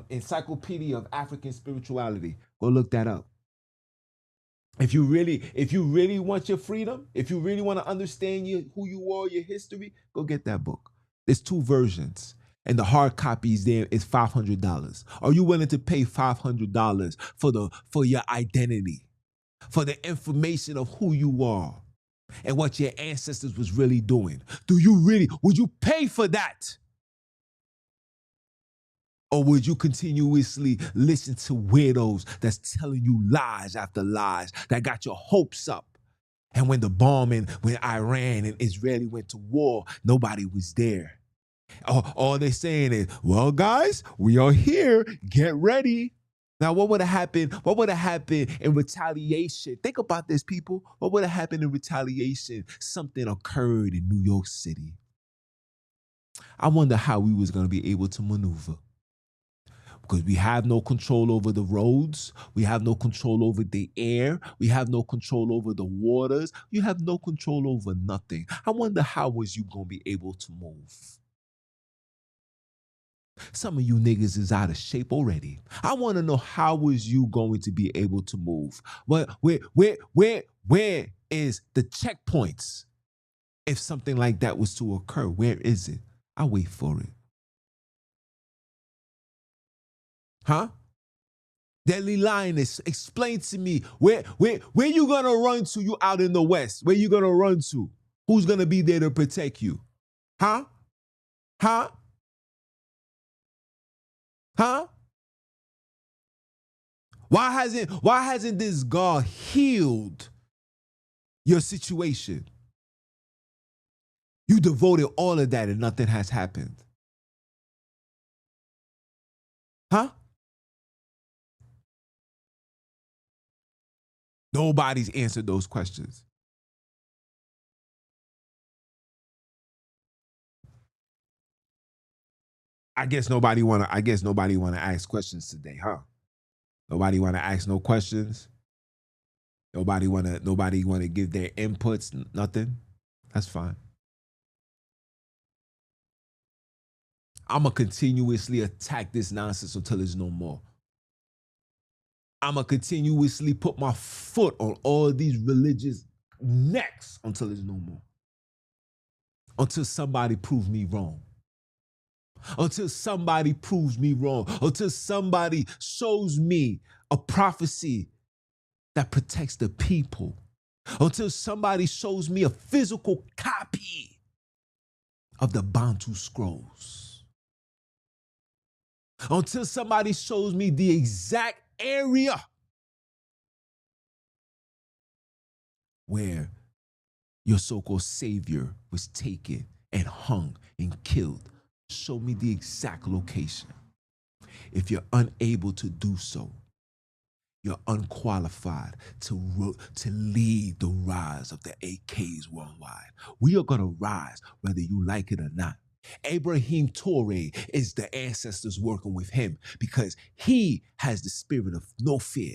Encyclopedia of African Spirituality? Go look that up. If you really want your freedom, if you really want to understand who you are, your history, go get that book. There's 2 versions, and the hard copy is there. It's $500. Are you willing to pay $500 for your identity, for the information of who you are and what your ancestors was really doing? Would you pay for that? Or would you continuously listen to weirdos that's telling you lies after lies that got your hopes up? And when when Iran and Israel went to war, nobody was there. All they're saying is, well, guys, we are here. Get ready. Now, what would have happened? What would have happened in retaliation? Think about this, people. What would have happened in retaliation? Something occurred in New York City. I wonder how we was going to be able to maneuver. Because we have no control over the roads. We have no control over the air. We have no control over the waters. You have no control over nothing. I wonder how was you going to be able to move? Some of you niggas is out of shape already. I want to know how was you going to be able to move? Where is the checkpoints? If something like that was to occur, where is it? I'll wait for it. Huh? Deadly Lioness, explain to me where you gonna run to? You out in the West? Where you gonna run to? Who's gonna be there to protect you? Huh? Huh? Huh? Why hasn't this God healed your situation? You devoted all of that and nothing has happened. Huh? Nobody's answered those questions. I guess nobody wanna ask questions today, huh? Nobody wanna ask no questions. Nobody wanna give their inputs, nothing. That's fine. I'ma continuously attack this nonsense until there's no more. I'ma continuously put my foot on all these religious necks until there's no more. Until somebody proves me wrong. Until somebody proves me wrong. Until somebody shows me a prophecy that protects the people. Until somebody shows me a physical copy of the Bantu scrolls. Until somebody shows me the exact area where your so-called savior was taken and hung and killed. Show me the exact location. If you're unable to do so, you're unqualified to lead the rise of the AKs worldwide. We are going to rise whether you like it or not. Abraham Torre is the ancestors working with him because he has the spirit of no fear.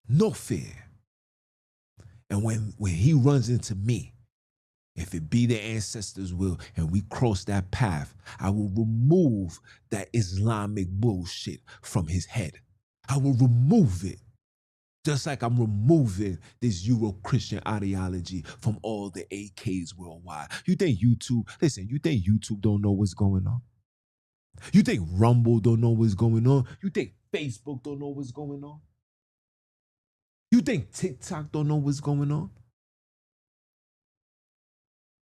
No fear. And when he runs into me, If it be the ancestors' will and we cross that path, I will remove that Islamic bullshit from his head. I will remove it. Just like I'm removing this Euro-Christian ideology from all the AKs worldwide. You think YouTube don't know what's going on? You think Rumble don't know what's going on? You think Facebook don't know what's going on? You think TikTok don't know what's going on?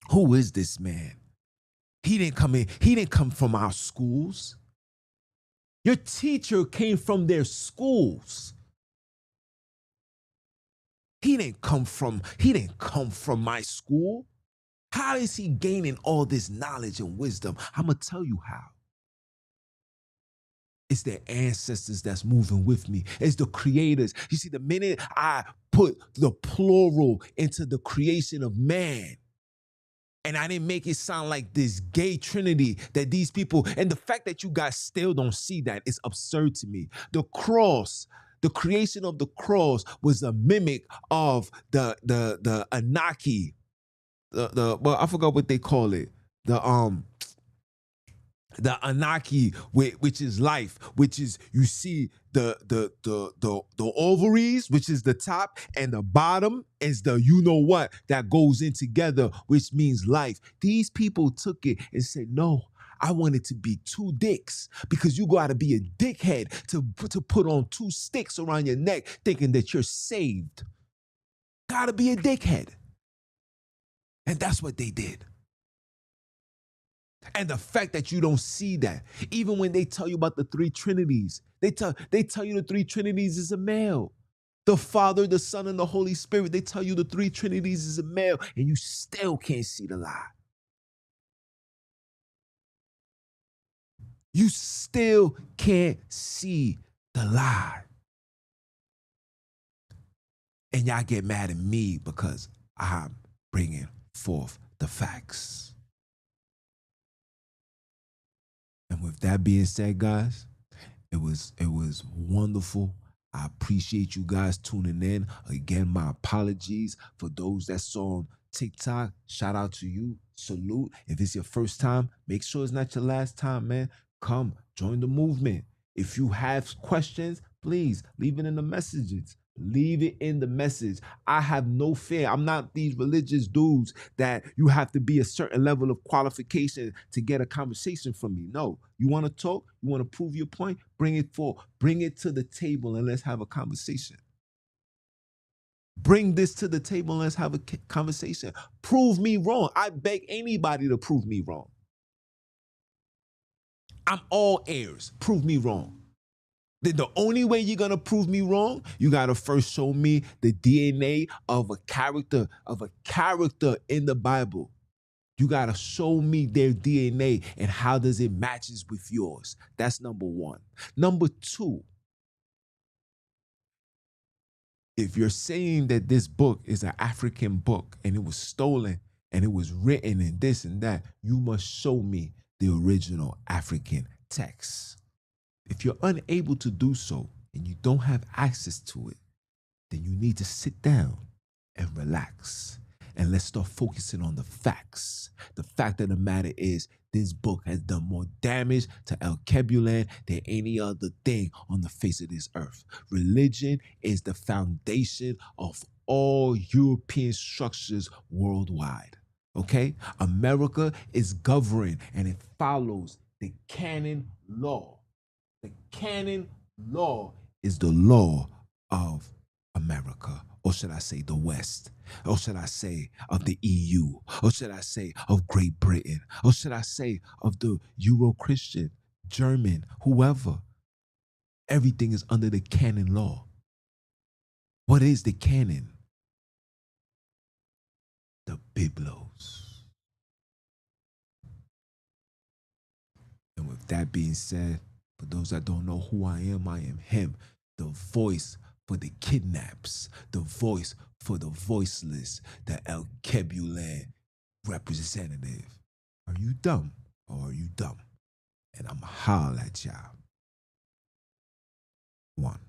Who is this man? He didn't come from our schools. Your teacher came from their schools. He didn't come from my school. How is he gaining all this knowledge and wisdom? I'm going to tell you how. It's their ancestors that's moving with me. It's the creators. You see, the minute I put the plural into the creation of man, and I didn't make it sound like this gay trinity that these people, and the fact that you guys still don't see that is absurd to me. The cross, the creation of the cross was a mimic of the Anunnaki, well, I forgot what they call it. The Anunnaki, which is life, which is, you see the ovaries, which is the top, and the bottom is the you know what that goes in together, which means life. These people took it and said, no, I want it to be two dicks, because you gotta be a dickhead to put on two sticks around your neck thinking that you're saved. Gotta be a dickhead. And that's what they did. And the fact that you don't see that, even when they tell you about the three trinities, they tell you the three trinities is a male. The Father, the Son, and the Holy Spirit, they tell you the three trinities is a male, and you still can't see the lie. You still can't see the lie. And y'all get mad at me because I'm bringing forth the facts. And with that being said, guys, it was wonderful. I appreciate you guys tuning in. Again, my apologies for those that saw on TikTok. Shout out to you. Salute. If it's your first time, make sure it's not your last time, man. Come, join the movement. If you have questions, please leave it in the messages. Leave it in the message. I have no fear. I'm not these religious dudes that you have to be a certain level of qualification to get a conversation from me. No, you want to talk, you want to prove your point, bring it forth, bring it to the table and let's have a conversation. Bring this to the table and let's have a conversation. Prove me wrong. I beg anybody to prove me wrong. I'm all ears. Prove me wrong. The only way you're going to prove me wrong, you got to first show me the DNA of a character in the Bible. You got to show me their DNA and how does it matches with yours. That's number one. Number two, if you're saying that this book is an African book and it was stolen and it was written in this and that, you must show me the original African text. If you're unable to do so and you don't have access to it, then you need to sit down and relax. And let's start focusing on the facts. The fact of the matter is this book has done more damage to Alkebulan than any other thing on the face of this earth. Religion is the foundation of all European structures worldwide. Okay? America is governed and it follows the canon law. The canon law is the law of America, or should I say the West, or should I say of the EU, or should I say of Great Britain, or should I say of the Euro-Christian, German, whoever. Everything is under the canon law. What is the canon? The Biblos. And with that being said, for those that don't know who I am him, the voice for the kidnaps, the voice for the voiceless, the Alkebulan representative. Are you dumb or are you dumb? And I'm holler at y'all. One.